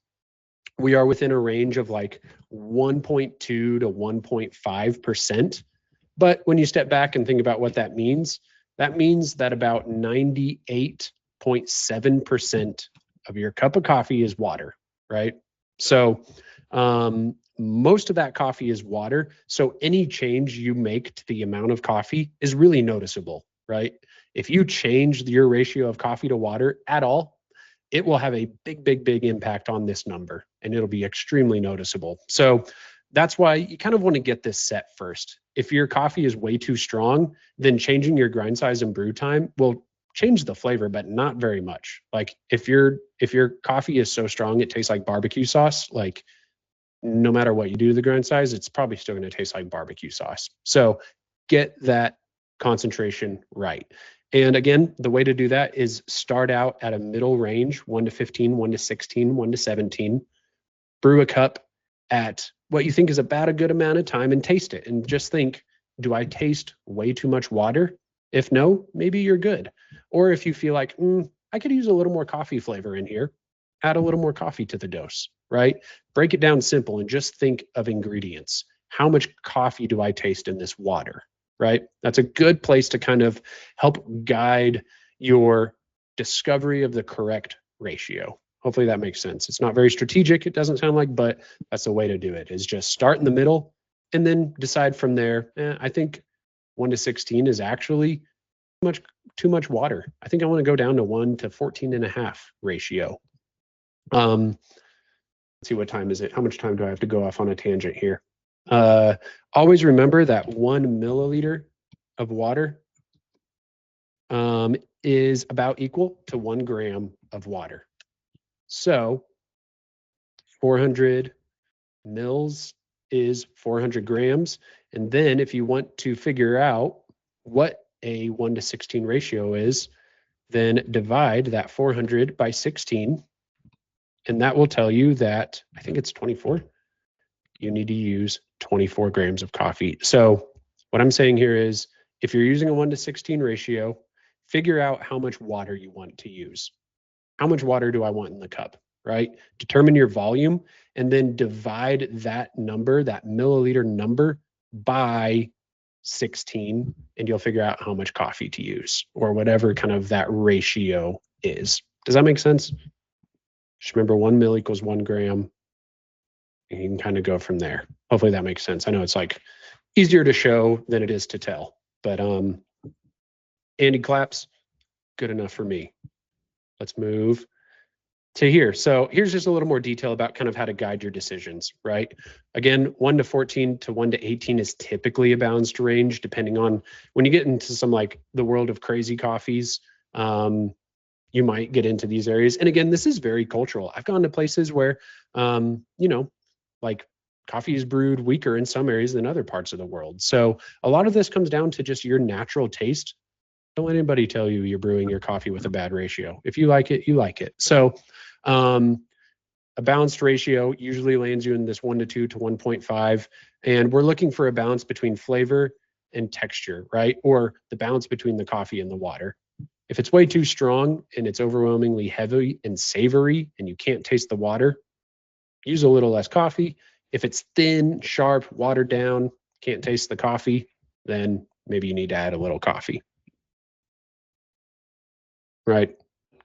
we are within a range of like 1.2 to 1.5%. But when you step back and think about what that means that about 98.7% of your cup of coffee is water, right? So most of that coffee is water. So any change you make to the amount of coffee is really noticeable, right? If you change your ratio of coffee to water at all, it will have a big impact on this number, and it'll be extremely noticeable. So that's why you kind of want to get this set first. If your coffee is way too strong, then changing your grind size and brew time will change the flavor, but not very much. Like if your coffee is so strong it tastes like barbecue sauce, like no matter what you do to the grind size, it's probably still going to taste like barbecue sauce. So get that concentration right. And again, the way to do that is start out at a middle range, 1 to 15, 1 to 16, 1 to 17. Brew a cup at what you think is about a good amount of time and taste it. And just think, do I taste way too much water? If no, maybe you're good. Or if you feel like, I could use a little more coffee flavor in here, add a little more coffee to the dose, right? Break it down simple and just think of ingredients. How much coffee do I taste in this water? Right? That's a good place to kind of help guide your discovery of the correct ratio. Hopefully that makes sense. It's not very strategic, it doesn't sound like, but that's the way to do it, is just start in the middle and then decide from there. I think 1 to 16 is actually too much water. I think I want to go down to 1 to 14.5 ratio. Let's see, what time is it? How much time do I have to go off on a tangent here? Always remember that 1 milliliter of water is about equal to 1 gram of water. So 400 mils is 400 grams. And then if you want to figure out what a 1 to 16 ratio is, then divide that 400 by 16. And that will tell you that, I think it's 24. You need to use 24 grams of coffee. So what I'm saying here is, if you're using a 1 to 16 ratio, figure out how much water you want to use. How much water do I want in the cup, right? Determine your volume and then divide that number, that milliliter number, by 16, and you'll figure out how much coffee to use, or whatever kind of that ratio is. Does that make sense? Just remember 1 mil equals 1 gram. And you can kind of go from there. Hopefully that makes sense. I know it's like easier to show than it is to tell, but Andy claps, good enough for me. Let's move to here. So here's just a little more detail about kind of how to guide your decisions, right? Again, 1 to 14 to 1 to 18 is typically a balanced range, depending on when you get into some like the world of crazy coffees, you might get into these areas. And again, this is very cultural. I've gone to places where, you know, like coffee is brewed weaker in some areas than other parts of the world. So a lot of this comes down to just your natural taste. Don't let anybody tell you you're brewing your coffee with a bad ratio. If you like it, you like it. So a balanced ratio usually lands you in this 1 to 2 to 1.5. And we're looking for a balance between flavor and texture, right? Or the balance between the coffee and the water. If it's way too strong and it's overwhelmingly heavy and savory and you can't taste the water, use a little less coffee. If it's thin, sharp, watered down, can't taste the coffee, then maybe you need to add a little coffee. Right?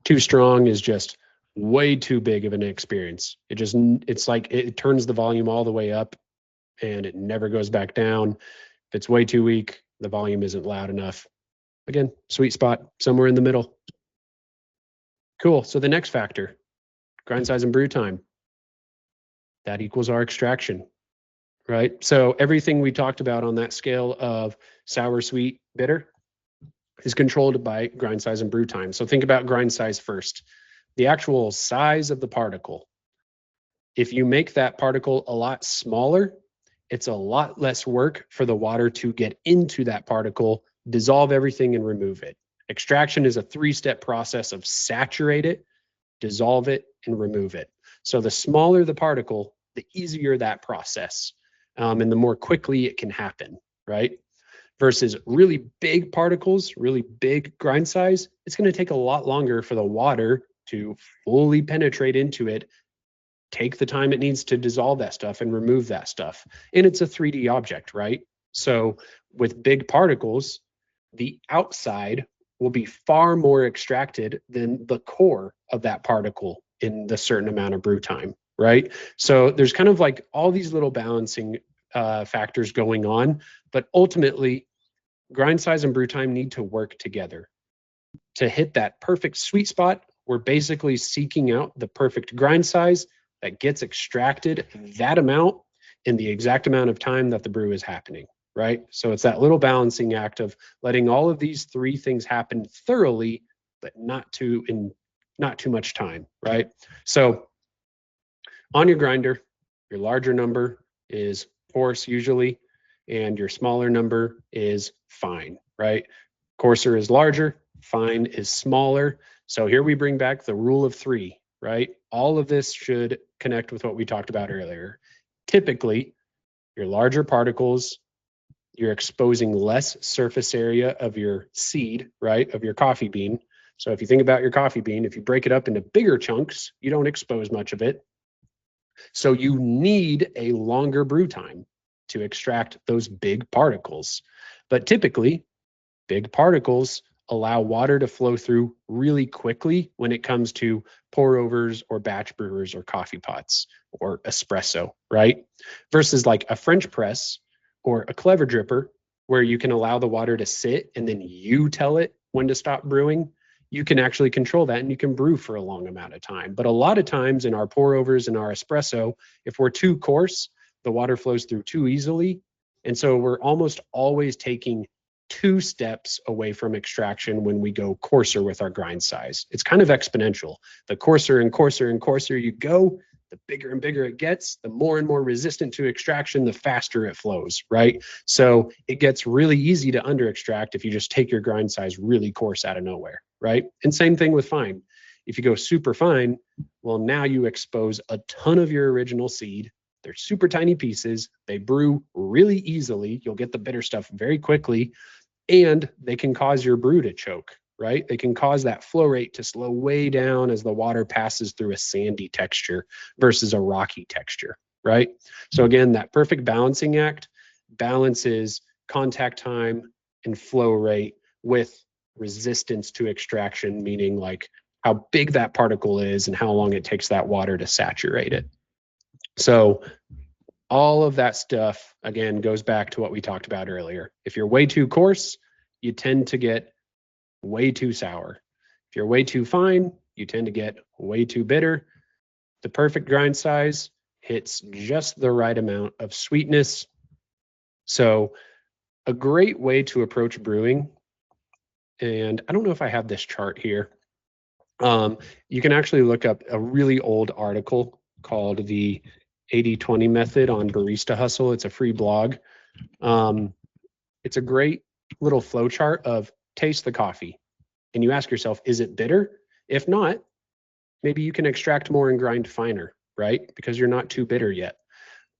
Too strong is just way too big of an experience. It's like it turns the volume all the way up and it never goes back down. If it's way too weak, the volume isn't loud enough. Again, sweet spot, somewhere in the middle. Cool. So the next factor, grind size and brew time. That equals our extraction, right? So everything we talked about on that scale of sour, sweet, bitter is controlled by grind size and brew time. So think about grind size first. The actual size of the particle. If you make that particle a lot smaller, it's a lot less work for the water to get into that particle, dissolve everything, and remove it. Extraction is a 3-step process of saturate it, dissolve it, and remove it. So the smaller the particle, the easier that process, and the more quickly it can happen, right? Versus really big particles, really big grind size, it's going to take a lot longer for the water to fully penetrate into it, take the time it needs to dissolve that stuff and remove that stuff. And it's a 3D object, right? So with big particles, the outside will be far more extracted than the core of that particle in the certain amount of brew time, right? So there's kind of like all these little balancing factors going on, but ultimately grind size and brew time need to work together. To hit that perfect sweet spot, we're basically seeking out the perfect grind size that gets extracted that amount in the exact amount of time that the brew is happening, right? So it's that little balancing act of letting all of these 3 things happen thoroughly, but not too much time, right? So on your grinder, your larger number is coarse usually, and your smaller number is fine, right? Coarser is larger, fine is smaller. So here we bring back the rule of 3, right? All of this should connect with what we talked about earlier. Typically, your larger particles, you're exposing less surface area of your seed, right, of your coffee bean. So if you think about your coffee bean, if you break it up into bigger chunks, you don't expose much of it. So you need a longer brew time to extract those big particles. But typically, big particles allow water to flow through really quickly when it comes to pour overs or batch brewers or coffee pots or espresso, right? Versus like a French press or a clever dripper where you can allow the water to sit and then you tell it when to stop brewing. You can actually control that and you can brew for a long amount of time. But a lot of times in our pour overs and our espresso, if we're too coarse, the water flows through too easily. And so we're almost always taking 2 steps away from extraction when we go coarser with our grind size. It's kind of exponential. The coarser and coarser and coarser you go, the bigger and bigger it gets, the more and more resistant to extraction, the faster it flows, right? So it gets really easy to under extract if you just take your grind size really coarse out of nowhere, right? And same thing with fine. If you go super fine, well, now you expose a ton of your original seed. They're super tiny pieces. They brew really easily. You'll get the bitter stuff very quickly, and they can cause your brew to choke, right? They can cause that flow rate to slow way down as the water passes through a sandy texture versus a rocky texture, right? So again, that perfect balancing act balances contact time and flow rate with resistance to extraction, meaning like how big that particle is and how long it takes that water to saturate it. So all of that stuff, again, goes back to what we talked about earlier. If you're way too coarse, you tend to get way too sour. If you're way too fine, you tend to get way too bitter. The perfect grind size hits just the right amount of sweetness. So a great way to approach brewing, and I don't know if I have this chart here. You can actually look up a really old article called the 80-20 method on Barista Hustle. It's a free blog. It's a great little flow chart of taste the coffee. And you ask yourself, is it bitter? If not, maybe you can extract more and grind finer, right? Because you're not too bitter yet.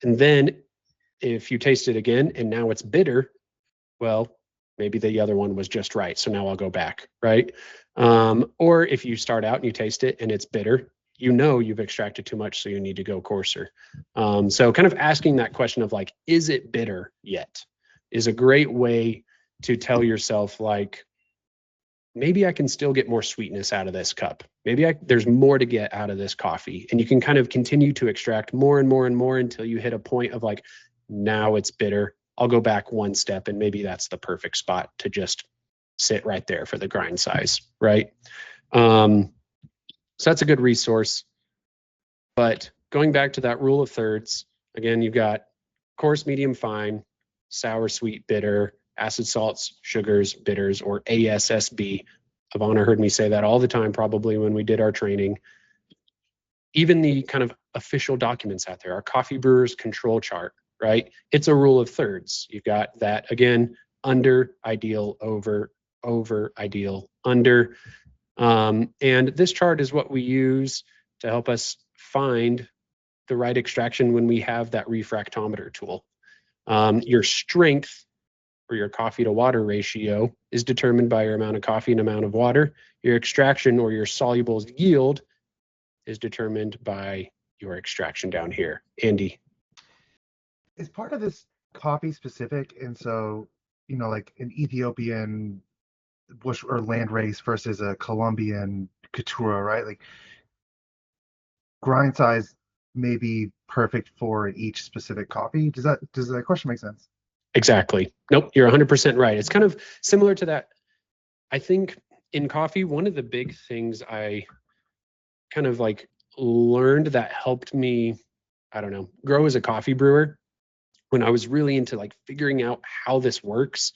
And then if you taste it again and now it's bitter, well, maybe the other one was just right. So now I'll go back, right? Or if you start out and you taste it and it's bitter, you know you've extracted too much, so you need to go coarser. So kind of asking that question of like, is it bitter yet? Is a great way to tell yourself like, maybe I can still get more sweetness out of this cup. Maybe there's more to get out of this coffee. And you can kind of continue to extract more and more and more until you hit a point of like, now it's bitter. I'll go back one step and maybe that's the perfect spot to just sit right there for the grind size, right? So that's a good resource. But going back to that rule of thirds, again, you've got coarse, medium, fine, sour, sweet, bitter, acid, salts, sugars, bitters, or ASSB. Ivana heard me say that all the time, probably when we did our training. Even the kind of official documents out there, our coffee brewers control chart, right? It's a rule of thirds. You've got that, again, under, ideal, over, ideal, under. And this chart is what we use to help us find the right extraction when we have that refractometer tool. Your strength or your coffee to water ratio is determined by your amount of coffee and amount of water. Your extraction or your solubles yield is determined by your extraction down here. Andy. Is part of this coffee specific? And so, like an Ethiopian bush or land race versus a Colombian Caturra, right? Like grind size may be perfect for each specific coffee. Does that question make sense? Exactly. Nope, you're 100% right. It's kind of similar to that. I think in coffee, one of the big things I kind of like learned that helped me, I don't know, grow as a coffee brewer when I was really into like figuring out how this works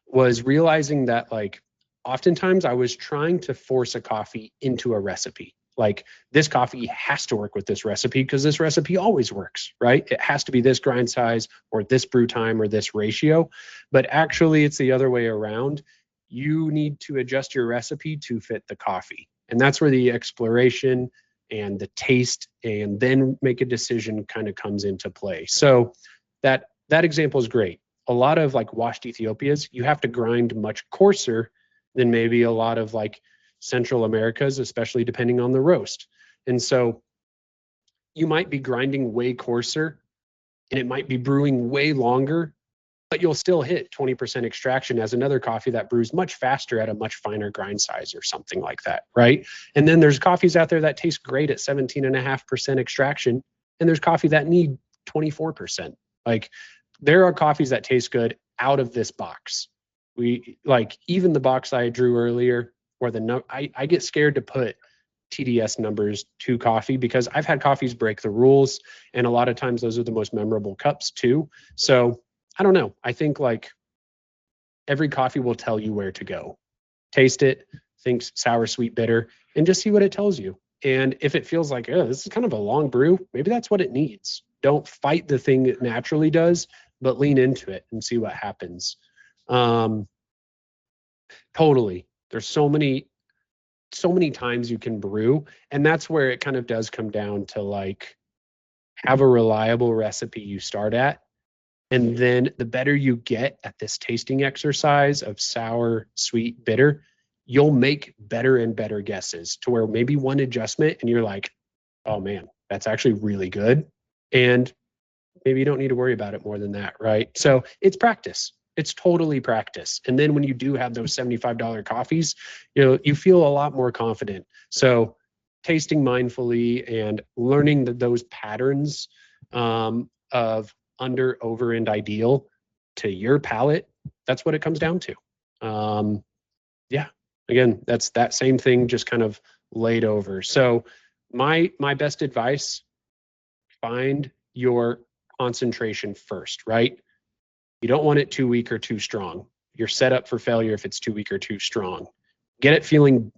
was realizing that like oftentimes I was trying to force a coffee into a recipe. Like this coffee has to work with this recipe because this recipe always works, right? It has to be this grind size or this brew time or this ratio. But actually it's the other way around. You need to adjust your recipe to fit the coffee. And that's where the exploration and the taste and then make a decision kind of comes into play. So that example is great. A lot of like washed Ethiopias, you have to grind much coarser than maybe a lot of like Central Americas, especially depending on the roast. And so you might be grinding way coarser and it might be brewing way longer, but you'll still hit 20% extraction as another coffee that brews much faster at a much finer grind size or something like that, right? And then there's coffees out there that taste great at 17.5% extraction, and there's coffee that need 24%. Like there are coffees that taste good out of this box. We like even the box I drew earlier, or I get scared to put TDS numbers to coffee because I've had coffees break the rules, and a lot of times those are the most memorable cups too. So I don't know. I think like every coffee will tell you where to go. Taste it, think sour, sweet, bitter, and just see what it tells you. And if it feels like, oh, this is kind of a long brew, maybe that's what it needs. Don't fight the thing it naturally does, but lean into it and see what happens. Totally. There's so many times you can brew, and that's where it kind of does come down to like have a reliable recipe you start at. And then the better you get at this tasting exercise of sour, sweet, bitter, you'll make better and better guesses to where maybe one adjustment and you're like, oh man, that's actually really good. And maybe you don't need to worry about it more than that, right? So it's practice. It's totally practice. And then when you do have those $75 coffees, you feel a lot more confident. So tasting mindfully and learning those patterns of under, over, and ideal to your palate, that's what it comes down to. Yeah, again, that's that same thing just kind of laid over. So my best advice, find your concentration first, right? You don't want it too weak or too strong. You're set up for failure if it's too weak or too strong. Get it feeling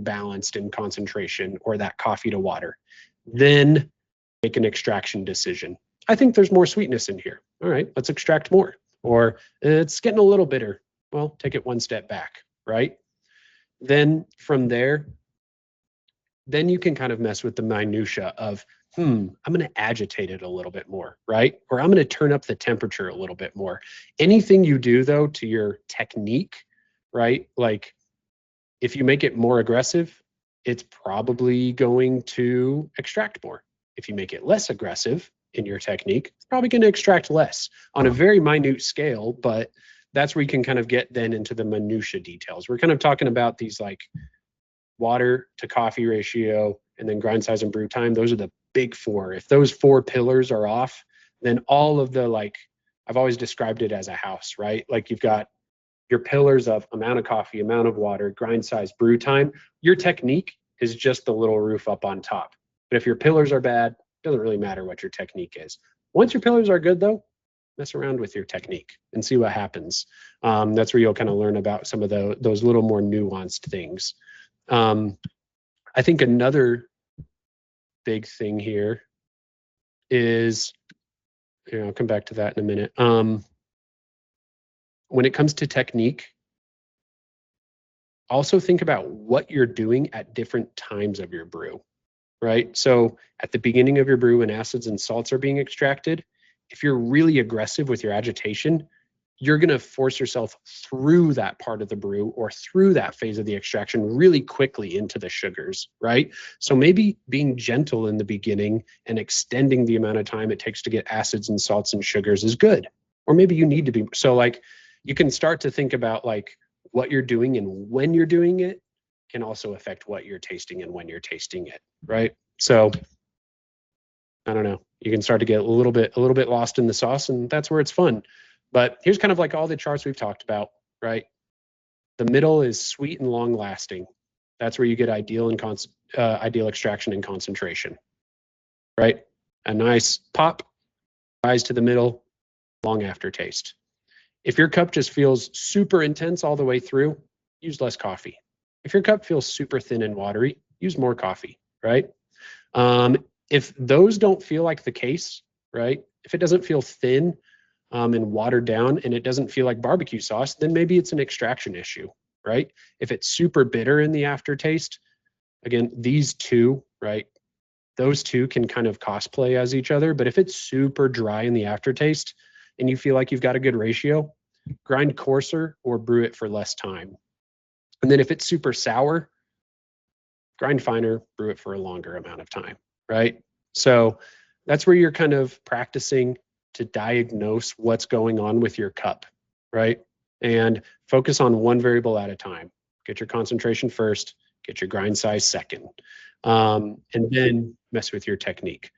balanced in concentration, or that coffee to water. Then make an extraction decision. I think there's more sweetness in here. All right, let's extract more. Or it's getting a little bitter. Well, take it one step back, right? Then from there, then you can kind of mess with the minutia of, I'm going to agitate it a little bit more, right? Or I'm going to turn up the temperature a little bit more. Anything you do though to your technique, right? Like if you make it more aggressive, it's probably going to extract more. If you make it less aggressive in your technique, it's probably going to extract less on a very minute scale, but that's where you can kind of get then into the minutia details. We're kind of talking about these like water to coffee ratio and then grind size and brew time. Those are the big four. If those four pillars are off, then all of the, like, I've always described it as a house, right? Like you've got your pillars of amount of coffee, amount of water, grind size, brew time. Your technique is just the little roof up on top. But if your pillars are bad, it doesn't really matter what your technique is. Once your pillars are good though, mess around with your technique and see what happens. That's where you'll kind of learn about some of those little more nuanced things. I think another big thing here is, I'll come back to that in a minute. When it comes to technique, also think about what you're doing at different times of your brew, right? So at the beginning of your brew, when acids and salts are being extracted, if you're really aggressive with your agitation, you're going to force yourself through that part of the brew or through that phase of the extraction really quickly into the sugars, right? So maybe being gentle in the beginning and extending the amount of time it takes to get acids and salts and sugars is good. Or maybe you need to be, so like you can start to think about like what you're doing and when you're doing it can also affect what you're tasting and when you're tasting it, right? So I don't know, you can start to get a little bit lost in the sauce, and that's where it's fun. But here's kind of like all the charts we've talked about, right? The middle is sweet and long lasting. That's where you get ideal extraction and concentration, right? A nice pop, rise to the middle, long aftertaste. If your cup just feels super intense all the way through, use less coffee. If your cup feels super thin and watery, use more coffee, right? If those don't feel like the case, right? If it doesn't feel thin and watered down and it doesn't feel like barbecue sauce, then maybe it's an extraction issue, right? If it's super bitter in the aftertaste, again, these two, right? Those two can kind of cosplay as each other, but if it's super dry in the aftertaste and you feel like you've got a good ratio, grind coarser or brew it for less time. And then if it's super sour, grind finer, brew it for a longer amount of time, right? So that's where you're kind of practicing to diagnose what's going on with your cup, right? And focus on one variable at a time. Get your concentration first, get your grind size second, and then mess with your technique.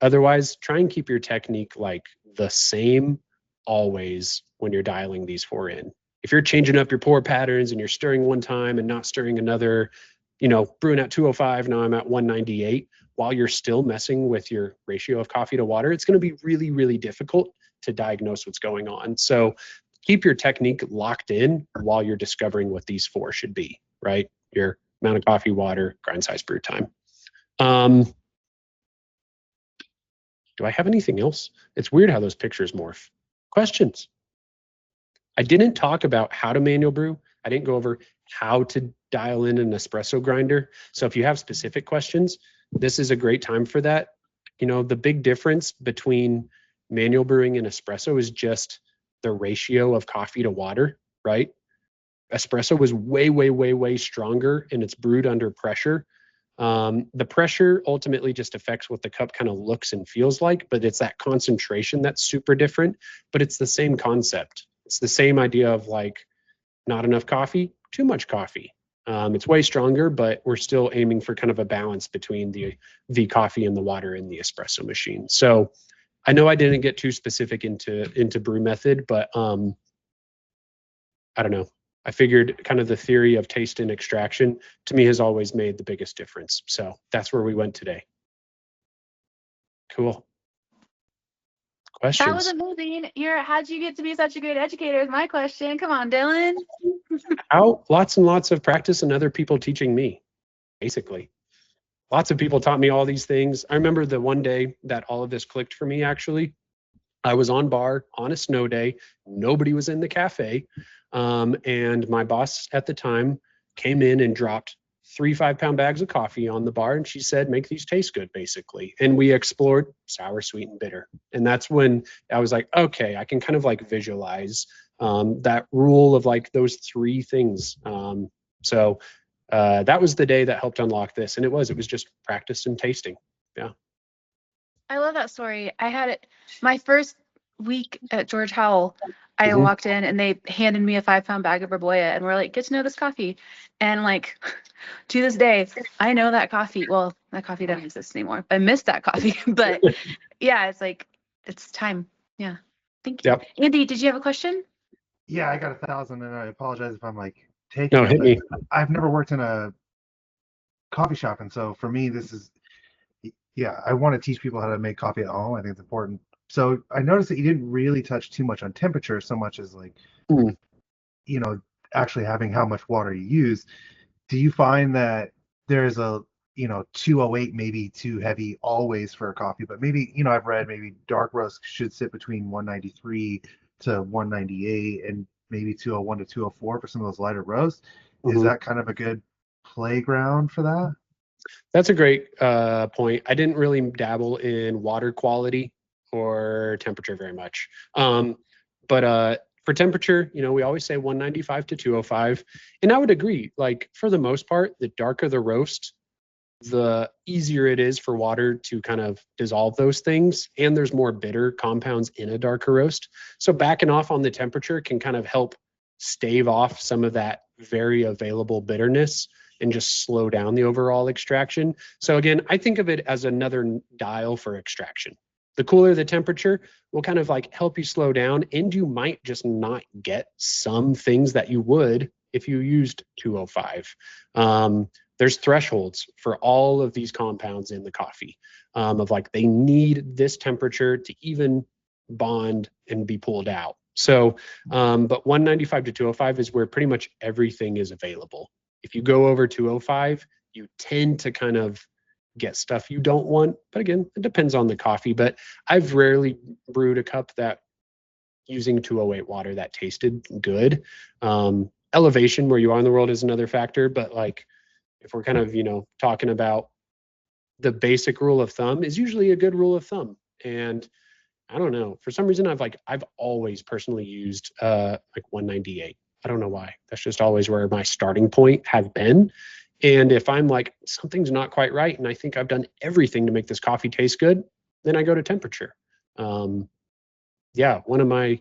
Otherwise, try and keep your technique like the same always when you're dialing these four in. If you're changing up your pour patterns and you're stirring one time and not stirring another, brewing at 205, now I'm at 198, while you're still messing with your ratio of coffee to water, it's going to be really, really difficult to diagnose what's going on. So keep your technique locked in while you're discovering what these four should be, right? Your amount of coffee, water, grind size, brew time. Do I have anything else? It's weird how those pictures morph. Questions? I didn't talk about how to manual brew. I didn't go over how to dial in an espresso grinder. So if you have specific questions, this is a great time for that. The big difference between manual brewing and espresso is just the ratio of coffee to water, right? Espresso was way, way, way, way stronger and it's brewed under pressure. The pressure ultimately just affects what the cup kind of looks and feels like, but it's that concentration that's super different, but it's the same concept. It's the same idea of like not enough coffee, too much coffee. It's way stronger, but we're still aiming for kind of a balance between the coffee and the water in the espresso machine. So I know I didn't get too specific into brew method, but I don't know. I figured kind of the theory of taste and extraction to me has always made the biggest difference. So that's where we went today. Cool. Questions? That was amazing. How'd you get to be such a great educator is my question. Come on, Dylan. Lots and lots of practice and other people teaching me, basically. Lots of people taught me all these things. I remember the one day that all of this clicked for me, actually. I was on bar on a snow day. Nobody was in the cafe. And my boss at the time came in and dropped 3 5-pound bags of coffee on the bar. And she said, make these taste good, basically. And we explored sour, sweet, and bitter. And that's when I was like, okay, I can kind of like visualize that rule of like those 3 things. So that was the day that helped unlock this. And it was just practice and tasting. Yeah. I love that story. I had it my first week at George Howell. I Mhm. walked in and they handed me a 5-pound bag of Raboya and we're like, get to know this coffee. And like to this day, I know that coffee. Well, that coffee doesn't exist anymore. I miss that coffee. But yeah, it's like it's time. Yeah. Thank you. Yep. Andy, did you have a question? Yeah, I got 1,000, and I apologize if I'm like taking No, it, hit but me. I've never worked in a coffee shop, and so for me, this is, yeah, I want to teach people how to make coffee at home. I think it's important. So I noticed that you didn't really touch too much on temperature, so much as like, Mm. you know, actually having how much water you use. Do you find that there's a, 208 maybe too heavy always for a coffee, but maybe, I've read maybe dark roast should sit between 193 to 198 and maybe 201 to 204 for some of those lighter roasts. Is Mhm. that kind of a good playground for that? That's a great point. I didn't really dabble in water quality or temperature very much. But for temperature, we always say 195 to 205. And I would agree, like for the most part, the darker the roast, the easier it is for water to kind of dissolve those things. And there's more bitter compounds in a darker roast. So backing off on the temperature can kind of help stave off some of that very available bitterness and just slow down the overall extraction. So again, I think of it as another dial for extraction. The cooler the temperature will kind of like help you slow down, and you might just not get some things that you would if you used 205. There's thresholds for all of these compounds in the coffee of like they need this temperature to even bond and be pulled out. So, but 195 to 205 is where pretty much everything is available. If you go over 205, you tend to kind of get stuff you don't want. But again, it depends on the coffee. But I've rarely brewed a cup that using 208 water that tasted good. Elevation where you are in the world is another factor. But like if we're kind of, talking about the basic rule of thumb is usually a good rule of thumb. And I don't know, for some reason I've always personally used like 198. I don't know why. That's just always where my starting point has been. And if I'm like, something's not quite right, and I think I've done everything to make this coffee taste good, then I go to temperature. Yeah, when I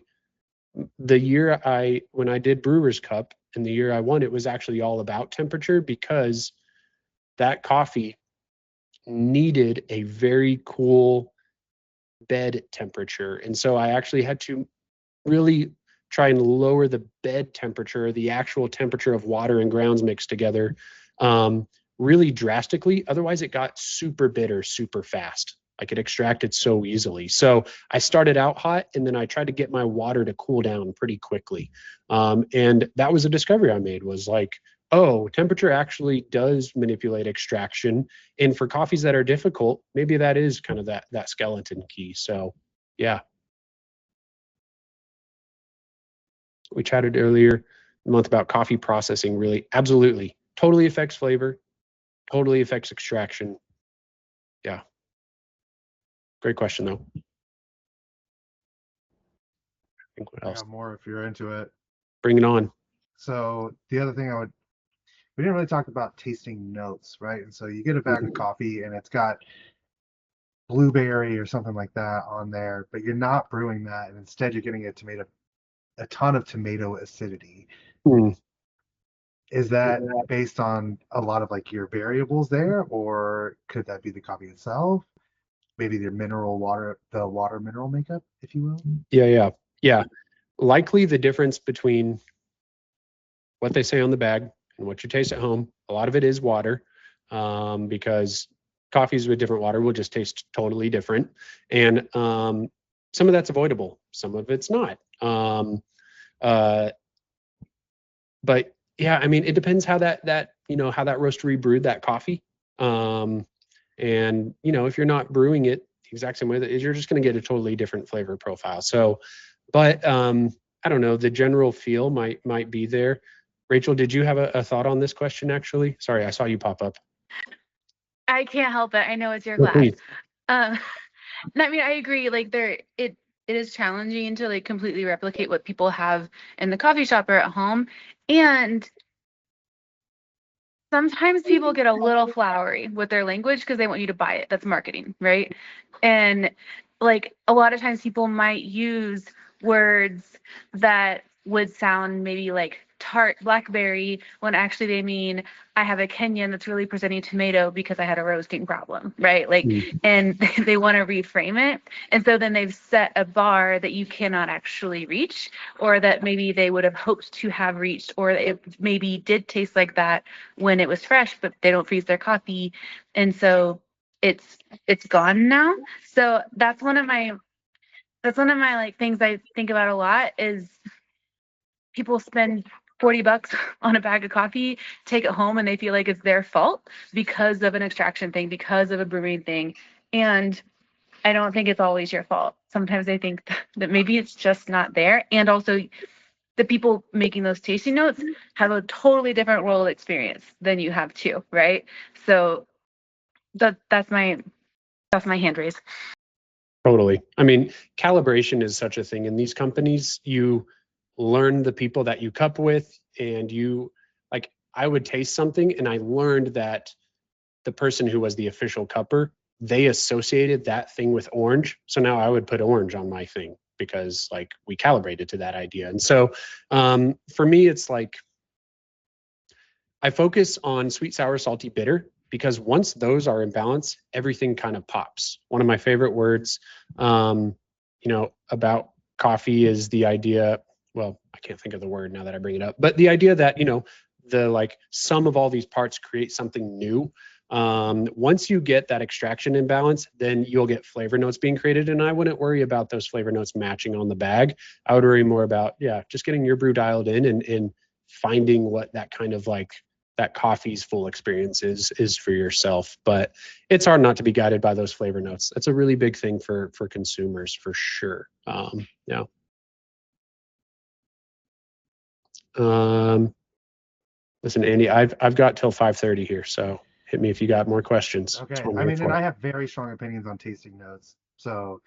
did Brewers Cup and the year I won, it was actually all about temperature because that coffee needed a very cool bed temperature. And so I actually had to really try and lower the bed temperature, the actual temperature of water and grounds mixed together, really drastically. Otherwise, it got super bitter super fast. Like it extracted so easily. So I started out hot and then I tried to get my water to cool down pretty quickly. And that was a discovery I made was like, oh, temperature actually does manipulate extraction. And for coffees that are difficult, maybe that is kind of that skeleton key. So yeah. We chatted earlier a month about coffee processing really absolutely totally affects flavor, totally affects extraction. Yeah. Great question though. I think what I else? got more if you're into it. Bring it on. So the other thing we didn't really talk about tasting notes, right? And so you get a bag of coffee and it's got blueberry or something like that on there, but you're not brewing that, and instead you're getting a tomato a ton of tomato acidity. Hmm. Is that based on a lot of like your variables there, or could that be the coffee itself? Maybe the water mineral makeup, if you will. Yeah. Likely the difference between what they say on the bag and what you taste at home. A lot of it is water, because coffees with different water will just taste totally different. And some of that's avoidable, some of it's not. Uh, but yeah, I mean, it depends how that how that roastery brewed that coffee. And if you're not brewing it the exact same way that is, you're just going to get a totally different flavor profile. So, but I don't know, the general feel might be there. Rachel, did you have a thought on this question actually? Sorry, I saw you pop up. I can't help it. I know it's your Oh, glass. please. I mean, I agree. Like it is challenging to like completely replicate what people have in the coffee shop or at home. And sometimes people get a little flowery with their language because they want you to buy it. That's marketing, right? And like a lot of times people might use words that would sound maybe like tart blackberry when actually they mean I have a Kenyan that's really presenting tomato because I had a roasting problem, right? Like, and they want to reframe it. And so then they've set a bar that you cannot actually reach, or that maybe they would have hoped to have reached, or it maybe did taste like that when it was fresh, but they don't freeze their coffee. And so it's gone now. So that's one of my like things I think about a lot is people spend $40 on a bag of coffee, take it home, and they feel like it's their fault because of an extraction thing, because of a brewing thing. And I don't think it's always your fault. Sometimes I think that maybe it's just not there. And also the people making those tasting notes have a totally different world experience than you have too, right? So that's my hand raise. Totally. I mean, calibration is such a thing in these companies. You learn the people that you cup with, and I would taste something and I learned that the person who was the official cupper, they associated that thing with orange. So now I would put orange on my thing because like we calibrated to that idea. And so for me, it's like I focus on sweet, sour, salty, bitter, because once those are in balance, everything kind of pops. One of my favorite words, about coffee is the idea. Well, I can't think of the word now that I bring it up, but the idea that, the like sum of all these parts create something new. Once you get that extraction in balance, then you'll get flavor notes being created. And I wouldn't worry about those flavor notes matching on the bag. I would worry more about, just getting your brew dialed in and finding what that kind of like that coffee's full experience is for yourself. But it's hard not to be guided by those flavor notes. That's a really big thing for consumers for sure. Yeah. Listen, Andy, I've got till 5:30 here, so hit me if you got more questions. That's Okay. what I'm I here mean, and for. I have very strong opinions on tasting notes. So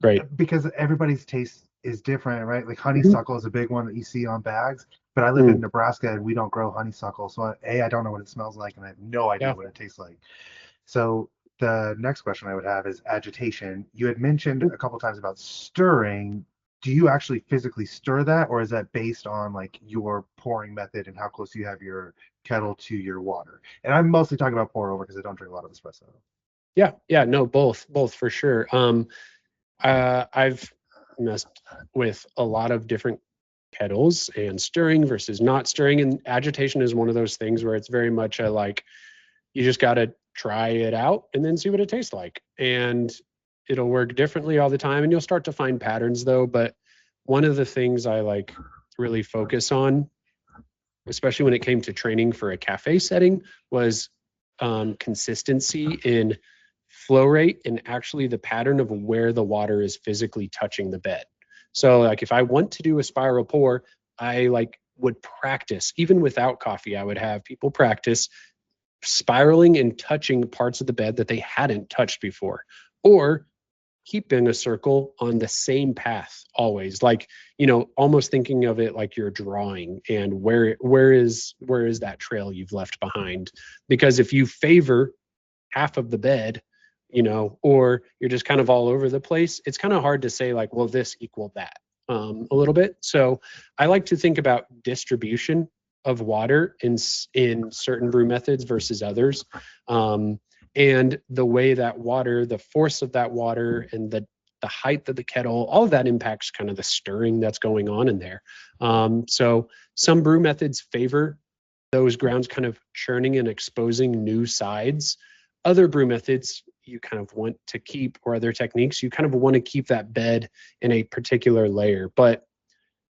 Great. because everybody's taste is different, right? Like Mhm. honeysuckle is a big one that you see on bags, but I live in Nebraska and we don't grow honeysuckle. So I don't know what it smells like and I have no idea Yeah. what it tastes like. So the next question I would have is agitation. You had mentioned a couple times about stirring. Do you actually physically stir that, or is that based on like your pouring method and how close you have your kettle to your water? And I'm mostly talking about pour over because I don't drink a lot of espresso. Yeah, no, both for sure. I've messed with a lot of different kettles and stirring versus not stirring, and agitation is one of those things where it's very much a like you just got to try it out and then see what it tastes like, and it'll work differently all the time, and you'll start to find patterns though. But one of the things I like really focus on, especially when it came to training for a cafe setting, was consistency in flow rate and actually the pattern of where the water is physically touching the bed. So like if I want to do a spiral pour, I like would practice, even without coffee, I would have people practice spiraling and touching parts of the bed that they hadn't touched before, or keep in a circle on the same path always, like almost thinking of it like you're drawing, and where is that trail you've left behind. Because if you favor half of the bed, or you're just kind of all over the place, it's kind of hard to say like, well, this equal that. a little bit. So I like to think about distribution of water in certain brew methods versus others. And the way that water, the force of that water and the height of the kettle, all of that impacts kind of the stirring that's going on in there. So some brew methods favor those grounds kind of churning and exposing new sides. Other brew methods you kind of want to keep, or other techniques, you kind of want to keep that bed in a particular layer. But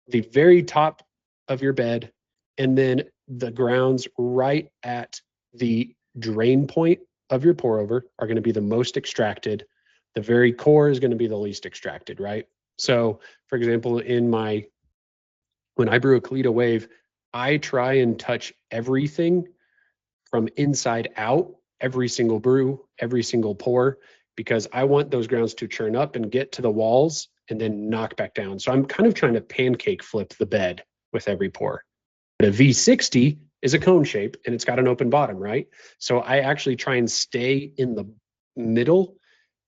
the very top of your bed and then the grounds right at the drain point of your pour over are going to be the most extracted. The very core is going to be the least extracted, right? So for example, when I brew a Kalita Wave, I try and touch everything from inside out, every single brew, every single pour, because I want those grounds to churn up and get to the walls and then knock back down. So I'm kind of trying to pancake flip the bed with every pour. But a V60 is a cone shape and it's got an open bottom, right? So I actually try and stay in the middle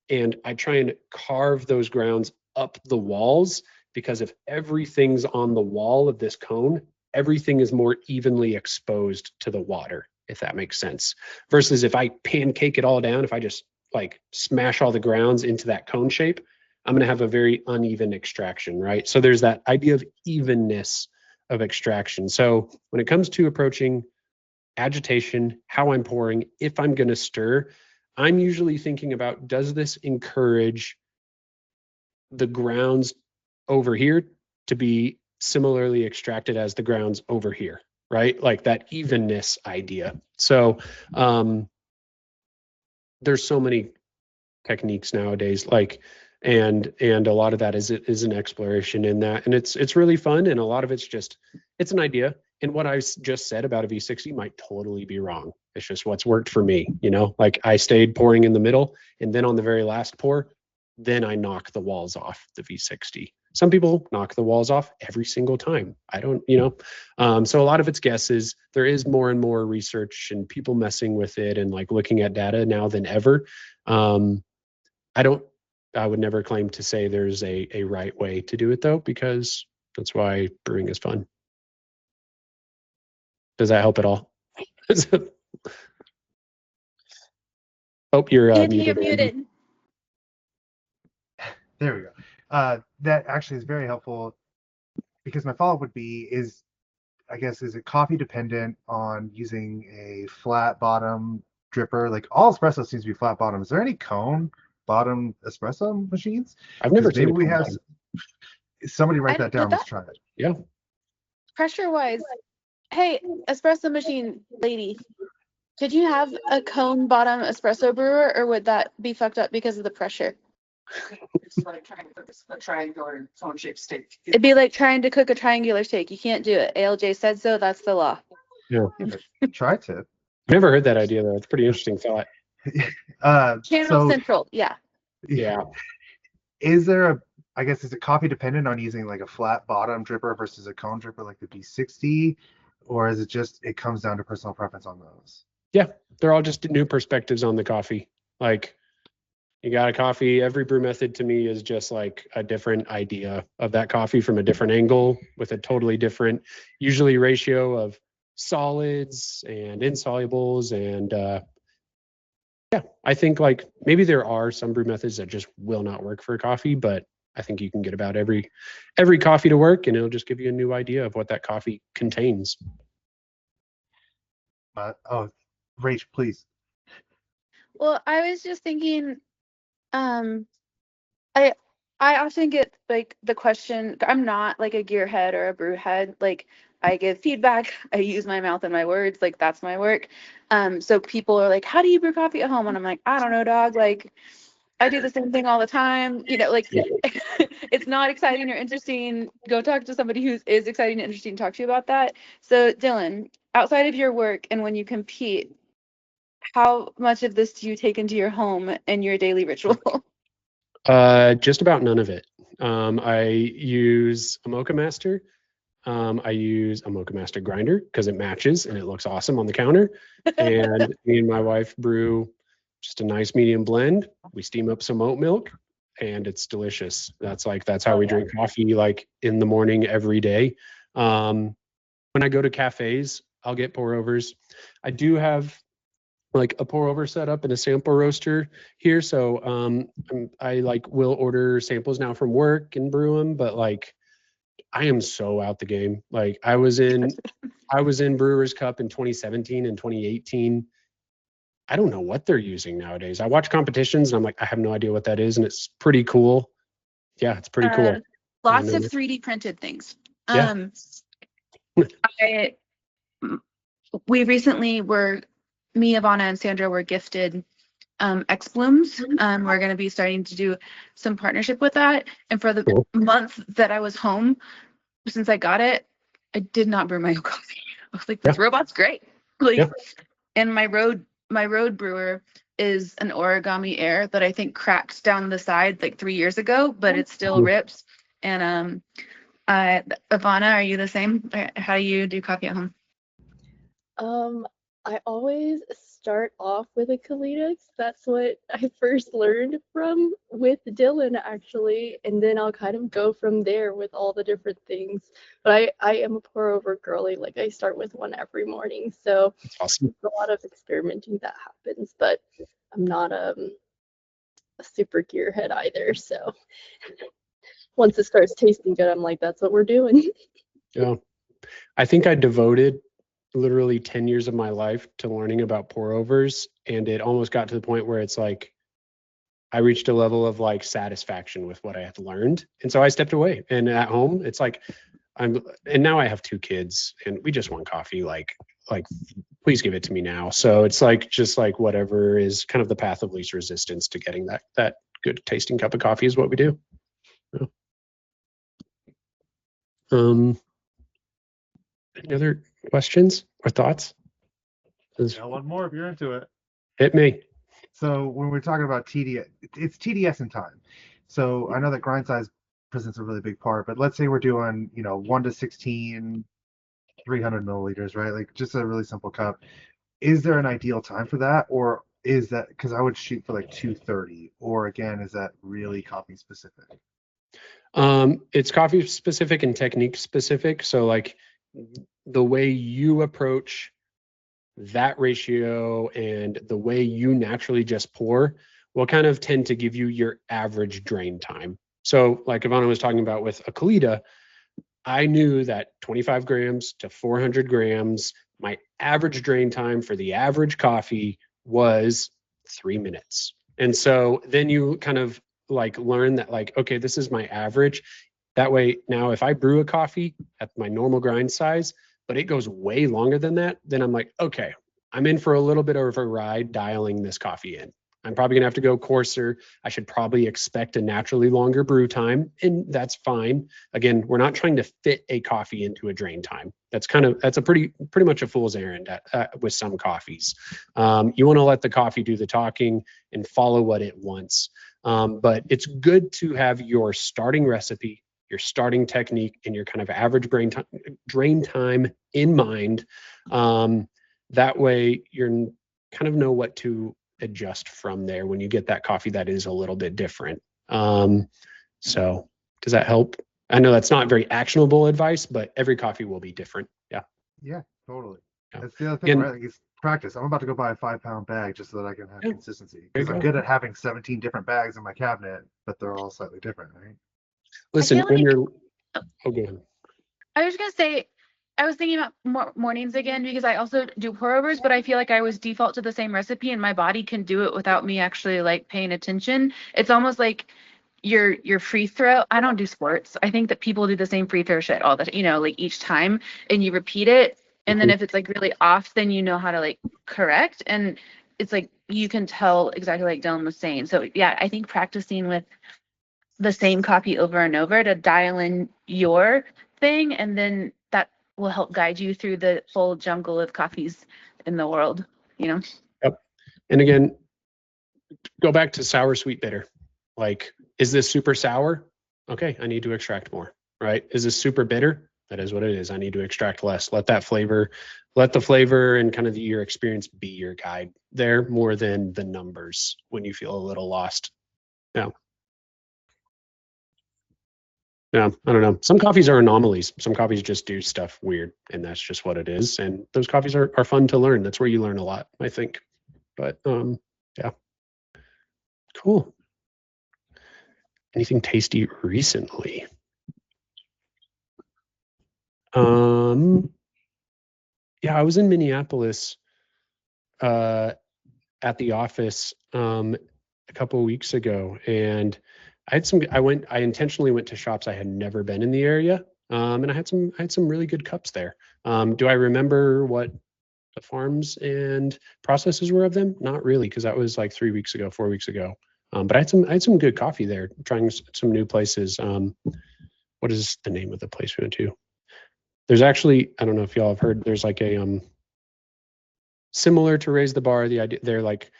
and I try and carve those grounds up the walls, because if everything's on the wall of this cone, everything is more evenly exposed to the water, if that makes sense. Versus if I pancake it all down, if I just like smash all the grounds into that cone shape, I'm going to have a very uneven extraction, right? So there's that idea of evenness of extraction. So when it comes to approaching agitation, how I'm pouring, if I'm going to stir, I'm usually thinking about, does this encourage the grounds over here to be similarly extracted as the grounds over here, right? Like that evenness idea. So there's so many techniques nowadays, like, and a lot of that is an exploration in that, and it's really fun, and a lot of it's an idea. And what I just said about a V60 might totally be wrong. It's just what's worked for me, you know. Like I stayed pouring in the middle, and then on the very last pour, then I knock the walls off the V60. Some people knock the walls off every single time. I don't, you know. So a lot of it's guesses. There is more and more research and people messing with it and like looking at data now than ever. I would never claim to say there's a right way to do it though, because that's why brewing is fun. Does that help at all? Oh, you're Andy, muted. you're muted. There we go. That actually is very helpful, because my follow-up would be is it coffee dependent on using a flat bottom dripper? Like all espresso seems to be flat bottom. Is there any cone bottom espresso machines? I've never 'Cause seen maybe we have somebody write that down. Let's try it. Yeah. Pressure wise, hey, espresso machine lady, could you have a cone bottom espresso brewer, or would that be fucked up because of the pressure? It's like trying to cook a triangular cone shaped steak. It'd be like trying to cook a triangular steak. You can't do it. ALJ said so. That's the law. Yeah. Try to. Never heard that idea though. It's a pretty interesting thought. Channel So Central. Yeah. Yeah. is there is it coffee dependent on using like a flat bottom dripper versus a cone dripper like the B60, or is it just it comes down to personal preference on those? Yeah, they're all just new perspectives on the coffee. Like you got a coffee, every brew method to me is just like a different idea of that coffee from a different angle with a totally different, usually ratio of solids and insolubles. And yeah, I think like maybe there are some brew methods that just will not work for coffee, but I think you can get about every coffee to work, and it'll just give you a new idea of what that coffee contains. Rach, please. Well, I was just thinking, I often get like the question, I'm not like a gearhead or a brew head. Like I give feedback, I use my mouth and my words, like that's my work. So people are like, how do you brew coffee at home? And I'm like, I don't know, dog. Like I do the same thing all the time. You know, like it's not exciting or interesting. Go talk to somebody who is exciting and interesting to talk to you about that. So Dylan, outside of your work and when you compete, how much of this do you take into your home and your daily ritual? Just about none of it. I use a Mocha Master. I use a Mocha Master grinder because it matches and it looks awesome on the counter. And me and my wife brew just a nice medium blend. We steam up some oat milk, and it's delicious. That's how we drink coffee, like in the morning every day. When I go to cafes, I'll get pour overs. I do have like a pour over setup and a sample roaster here. So I like will order samples now from work and brew them, but like I am so out the game. Like I was in Brewers Cup in 2017 and 2018. I don't know what they're using nowadays. I watch competitions and I'm like, I have no idea what that is, and it's pretty cool. Yeah, it's pretty cool. Lots know of that. 3D printed things. Yeah. We recently me, Ivana, and Sandra were gifted X Blooms. We're going to be starting to do some partnership with that. And for the Cool. month that I was home, since I got it, I did not brew my own coffee. I was like, this robot's great. Like, Yeah. and my road brewer is an Origami Air that I think cracked down the side like 3 years ago, but it still rips. And Ivana, are you the same? How do you do coffee at home? I always start off with a Kalita 'cause that's what I first learned from with Dylan actually, and then I'll kind of go from there with all the different things. But I am a pour over girly, like I start with one every morning, so That's awesome. a lot of experimenting that happens, but I'm not a super gearhead either, so once it starts tasting good, I'm like, that's what we're doing. Yeah. I think I devoted literally 10 years of my life to learning about pour overs, and it almost got to the point where it's like I reached a level of like satisfaction with what I had learned. And so I stepped away. And at home, it's like and now I have 2 kids and we just want coffee, like please give it to me now. So it's like just like whatever is kind of the path of least resistance to getting that good tasting cup of coffee is what we do. Yeah. Any other questions or thoughts? Yeah, one more if you're into it. Hit me. So when we're talking about TDS, it's TDS in time. So I know that grind size presents a really big part, but let's say we're doing, 1 to 16, 300 milliliters, right? Like just a really simple cup. Is there an ideal time for that? Or is that, because I would shoot for like 230, or again, is that really coffee specific? It's coffee specific and technique specific. So like the way you approach that ratio and the way you naturally just pour will kind of tend to give you your average drain time. So like Ivana was talking about with a Kalita, I knew that 25 grams to 400 grams, my average drain time for the average coffee was 3 minutes. And so then you kind of like learn that like, okay, this is my average. That way now if I brew a coffee at my normal grind size, but it goes way longer than that, then I'm like, okay, I'm in for a little bit of a ride dialing this coffee in. I'm probably gonna have to go coarser. I should probably expect a naturally longer brew time, and that's fine. Again, we're not trying to fit a coffee into a drain time. That's a pretty much a fool's errand with some coffees. You want to let the coffee do the talking and follow what it wants. But it's good to have your starting recipe, your starting technique, and your kind of average drain time in mind. That way you're kind of know what to adjust from there when you get that coffee that is a little bit different. So does that help? I know that's not very actionable advice, but every coffee will be different. Yeah. Yeah, totally. Yeah. That's the other thing, And- right? Like it's practice. I'm about to go buy a 5-pound bag just so that I can have Yeah. consistency. There you Because I'm go. good at having 17 different bags in my cabinet, but they're all slightly different, right? Listen, feel when like- you're, oh, go ahead. I was gonna say, I was thinking about mornings again because I also do pour overs, but I feel like I always default to the same recipe and my body can do it without me actually like paying attention. It's almost like your free throw. I don't do sports. I think that people do the same free throw shit all the, like each time, and you repeat it. And then if it's like really off, then you know how to like correct. And it's like you can tell exactly like Dylan was saying. So yeah, I think practicing with the same copy over and over to dial in your thing, and then that will help guide you through the whole jungle of coffees in the world, Yep. And again, go back to sour, sweet, bitter. Like, is this super sour? Okay, I need to extract more, right? Is this super bitter? That is what it is. I need to extract less. Let the flavor and kind of your experience be your guide there more than the numbers when you feel a little lost. Yeah. Yeah, I don't know. Some coffees are anomalies. Some coffees just do stuff weird, and that's just what it is. And those coffees are fun to learn. That's where you learn a lot, I think. But yeah, cool. Anything tasty recently? Yeah, I was in Minneapolis at the office a couple of weeks ago, and I intentionally went to shops I had never been in the area, and I had some really good cups there. Do I remember what the farms and processes were of them? Not really, because that was like 3 weeks ago, 4 weeks ago. But I had some good coffee there, trying some new places. What is the name of the place we went to? There's actually, I don't know if y'all have heard, there's like a similar to Raise the Bar. The idea, they're like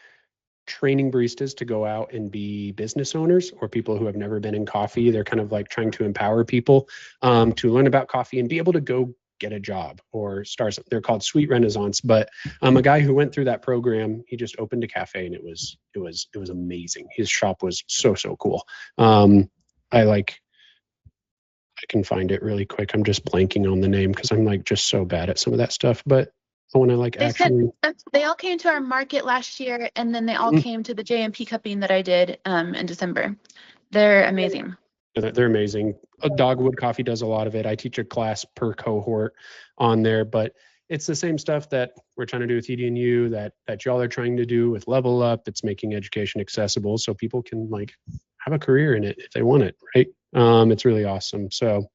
training baristas to go out and be business owners or people who have never been in coffee. They're kind of like trying to empower people to learn about coffee and be able to go get a job or start something. They're called Sweet Renaissance. But a guy who went through that program, he just opened a cafe, and it was amazing. His shop was so cool. I can find it really quick. I'm just blanking on the name because I'm like just so bad at some of that stuff. But when I like actually, They all came to our market last year, and then they all came to the JMP cupping that I did in December. They're amazing. they're amazing. Dogwood Coffee does a lot of it. I teach a class per cohort on there, but it's the same stuff that we're trying to do with ED&U that y'all are trying to do with Level Up. It's making education accessible so people can like have a career in it if they want it, right? It's really awesome. So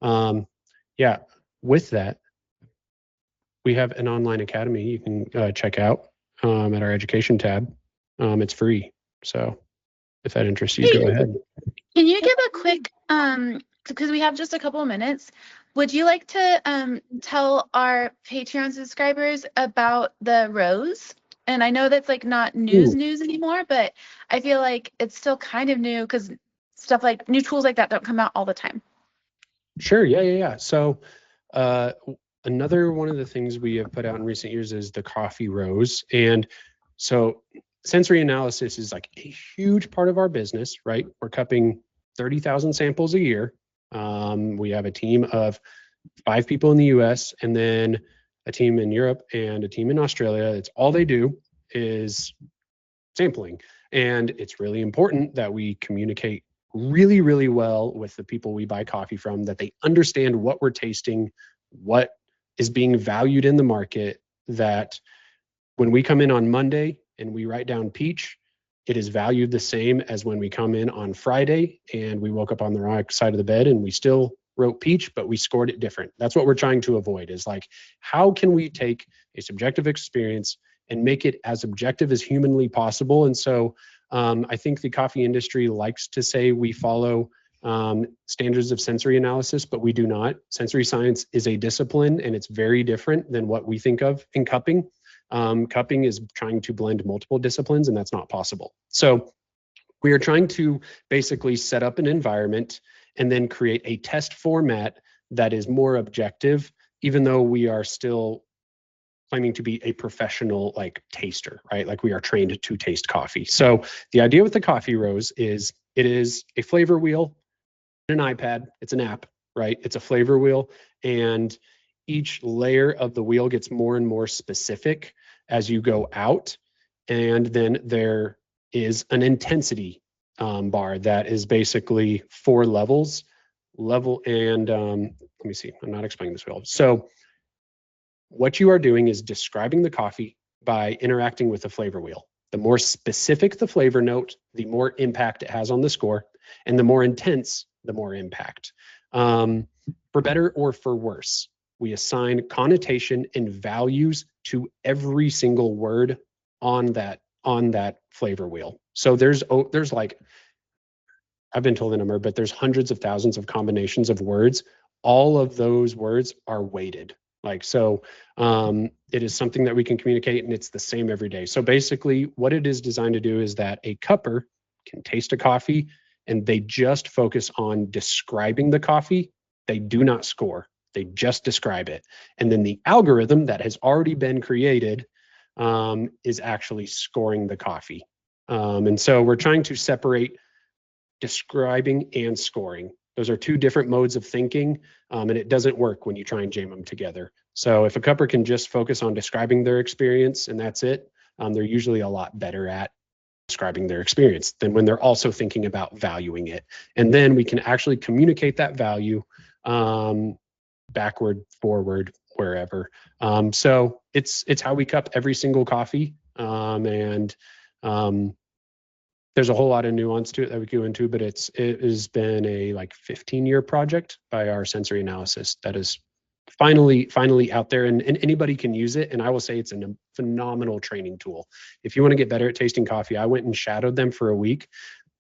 yeah, with that, we have an online academy you can check out at our education tab. It's free. So if that interests you, go ahead. Can you give a quick, because we have just a couple of minutes, would you like to tell our Patreon subscribers about the Rose? And I know that's like not news anymore, but I feel like it's still kind of new because stuff like new tools like that don't come out all the time. Sure. Yeah. So another one of the things we have put out in recent years is the Coffee Rose. And so sensory analysis is like a huge part of our business, right? We're cupping 30,000 samples a year. We have a team of 5 people in the US and then a team in Europe and a team in Australia. It's all they do is sampling. And it's really important that we communicate really well with the people we buy coffee from, that they understand what we're tasting, what is being valued in the market, that when we come in on Monday and we write down peach, it is valued the same as when we come in on Friday and we woke up on the wrong side of the bed and we still wrote peach, but we scored it different. That's what we're trying to avoid, is like, how can we take a subjective experience and make it as objective as humanly possible? And so I think the coffee industry likes to say we follow standards of sensory analysis, but we do not. Sensory science is a discipline, and it's very different than what we think of in cupping. Cupping is trying to blend multiple disciplines, and that's not possible. So we are trying to basically set up an environment and then create a test format that is more objective, even though we are still claiming to be a professional like taster, right? Like we are trained to taste coffee. So the idea with the Coffee Rose is it is a flavor wheel, an iPad, it's an app, right? It's a flavor wheel, and each layer of the wheel gets more and more specific as you go out. And then there is an intensity bar that is basically 4 levels. And let me see, I'm not explaining this well. So what you are doing is describing the coffee by interacting with the flavor wheel. The more specific the flavor note, the more impact it has on the score, and the more intense, the more impact. For better or for worse, we assign connotation and values to every single word on that flavor wheel. So there's like, I've been told the number, but there's hundreds of thousands of combinations of words. All of those words are weighted. Like, so it is something that we can communicate, and it's the same every day. So basically what it is designed to do is that a cupper can taste a coffee and they just focus on describing the coffee. They do not score. They just describe it. And then the algorithm that has already been created is actually scoring the coffee. And so we're trying to separate describing and scoring. Those are two different modes of thinking, and it doesn't work when you try and jam them together. So if a cupper can just focus on describing their experience and that's it, they're usually a lot better at describing their experience than when they're also thinking about valuing it. And then we can actually communicate that value backward, forward, wherever. So it's how we cup every single coffee. There's a whole lot of nuance to it that we go into, but it has been a like 15-year project by our sensory analysis that is finally out there, and anybody can use it. And I will say it's a phenomenal training tool. If you want to get better at tasting coffee, I went and shadowed them for a week,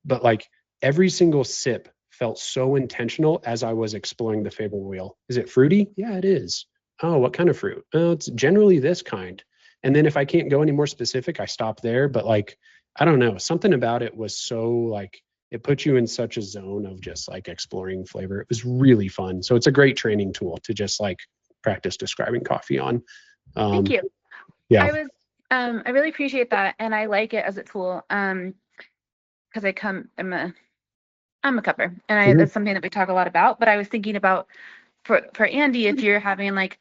but like every single sip felt so intentional as I was exploring the Fable wheel. Is it fruity? Yeah, it is. Oh, what kind of fruit? Oh, it's generally this kind. And then if I can't go any more specific, I stop there. But like, I don't know, something about it was so like, it put you in such a zone of just like exploring flavor. It was really fun. So it's a great training tool to just like practice describing coffee on. Thank you. Yeah. I really appreciate that, and I like it as a tool. Because I'm a cupper, and that's something that we talk a lot about. But I was thinking about for Andy, if you're having like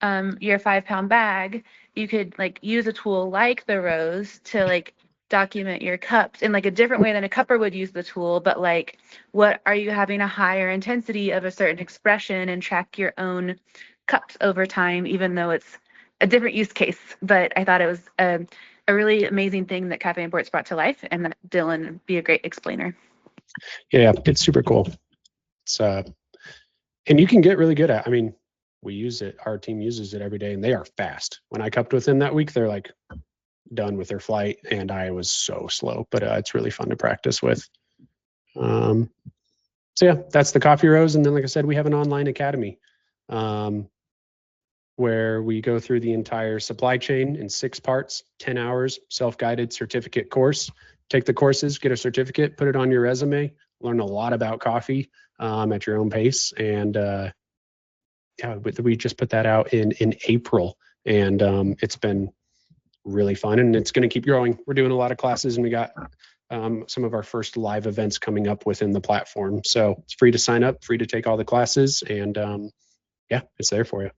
your 5-pound bag, you could like use a tool like the Rose to like document your cups in like a different way than a cupper would use the tool, but like what are you having a higher intensity of a certain expression, and track your own cups over time, even though it's a different use case. But I thought it was a really amazing thing that Cafe Imports brought to life, and that Dylan would be a great explainer. Yeah, it's super cool. It's and you can get really good at, I mean, we use it, our team uses it every day, and they are fast. When I cupped with them that week, they're like done with their flight, and I was so slow, but it's really fun to practice with. So yeah, that's the Coffee Rose. And then, like I said, we have an online academy where we go through the entire supply chain in 6 parts, 10 hours, self-guided certificate course. Take the courses, get a certificate, put it on your resume, learn a lot about coffee at your own pace. And yeah, we just put that out in April, and it's been really fun, and it's going to keep growing. We're doing a lot of classes, and we got some of our first live events coming up within the platform. So it's free to sign up, free to take all the classes, and yeah, it's there for you.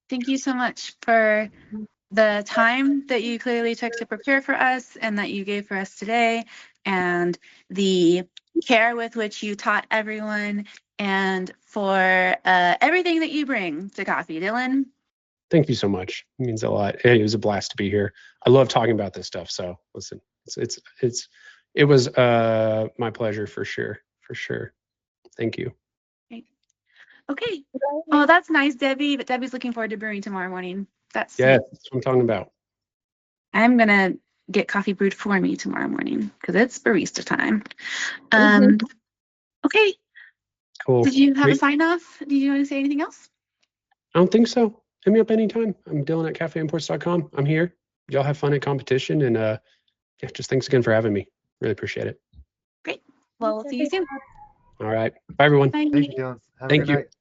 Thank you so much for the time that you clearly took to prepare for us, and that you gave for us today, and the care with which you taught everyone, and for everything that you bring to coffee, Dylan. Thank you so much. It means a lot. It was a blast to be here. I love talking about this stuff. So listen, it was my pleasure for sure. Thank you. Okay. Oh, that's nice, Debbie. But Debbie's looking forward to brewing tomorrow morning. That's Yeah, sweet. that's what I'm talking about. I'm gonna get coffee brewed for me tomorrow morning because it's barista time. Okay. Cool. Did you have a sign off? Did you want to say anything else? I don't think so. Hit me up anytime. I'm Dylan at cafeimports.com. I'm here. Y'all have fun at competition, and yeah, just thanks again for having me. Really appreciate it. Great. Well, we'll see you soon. All right. Bye, everyone. Bye. Thank you, Dylan. Have a Thank good you. night.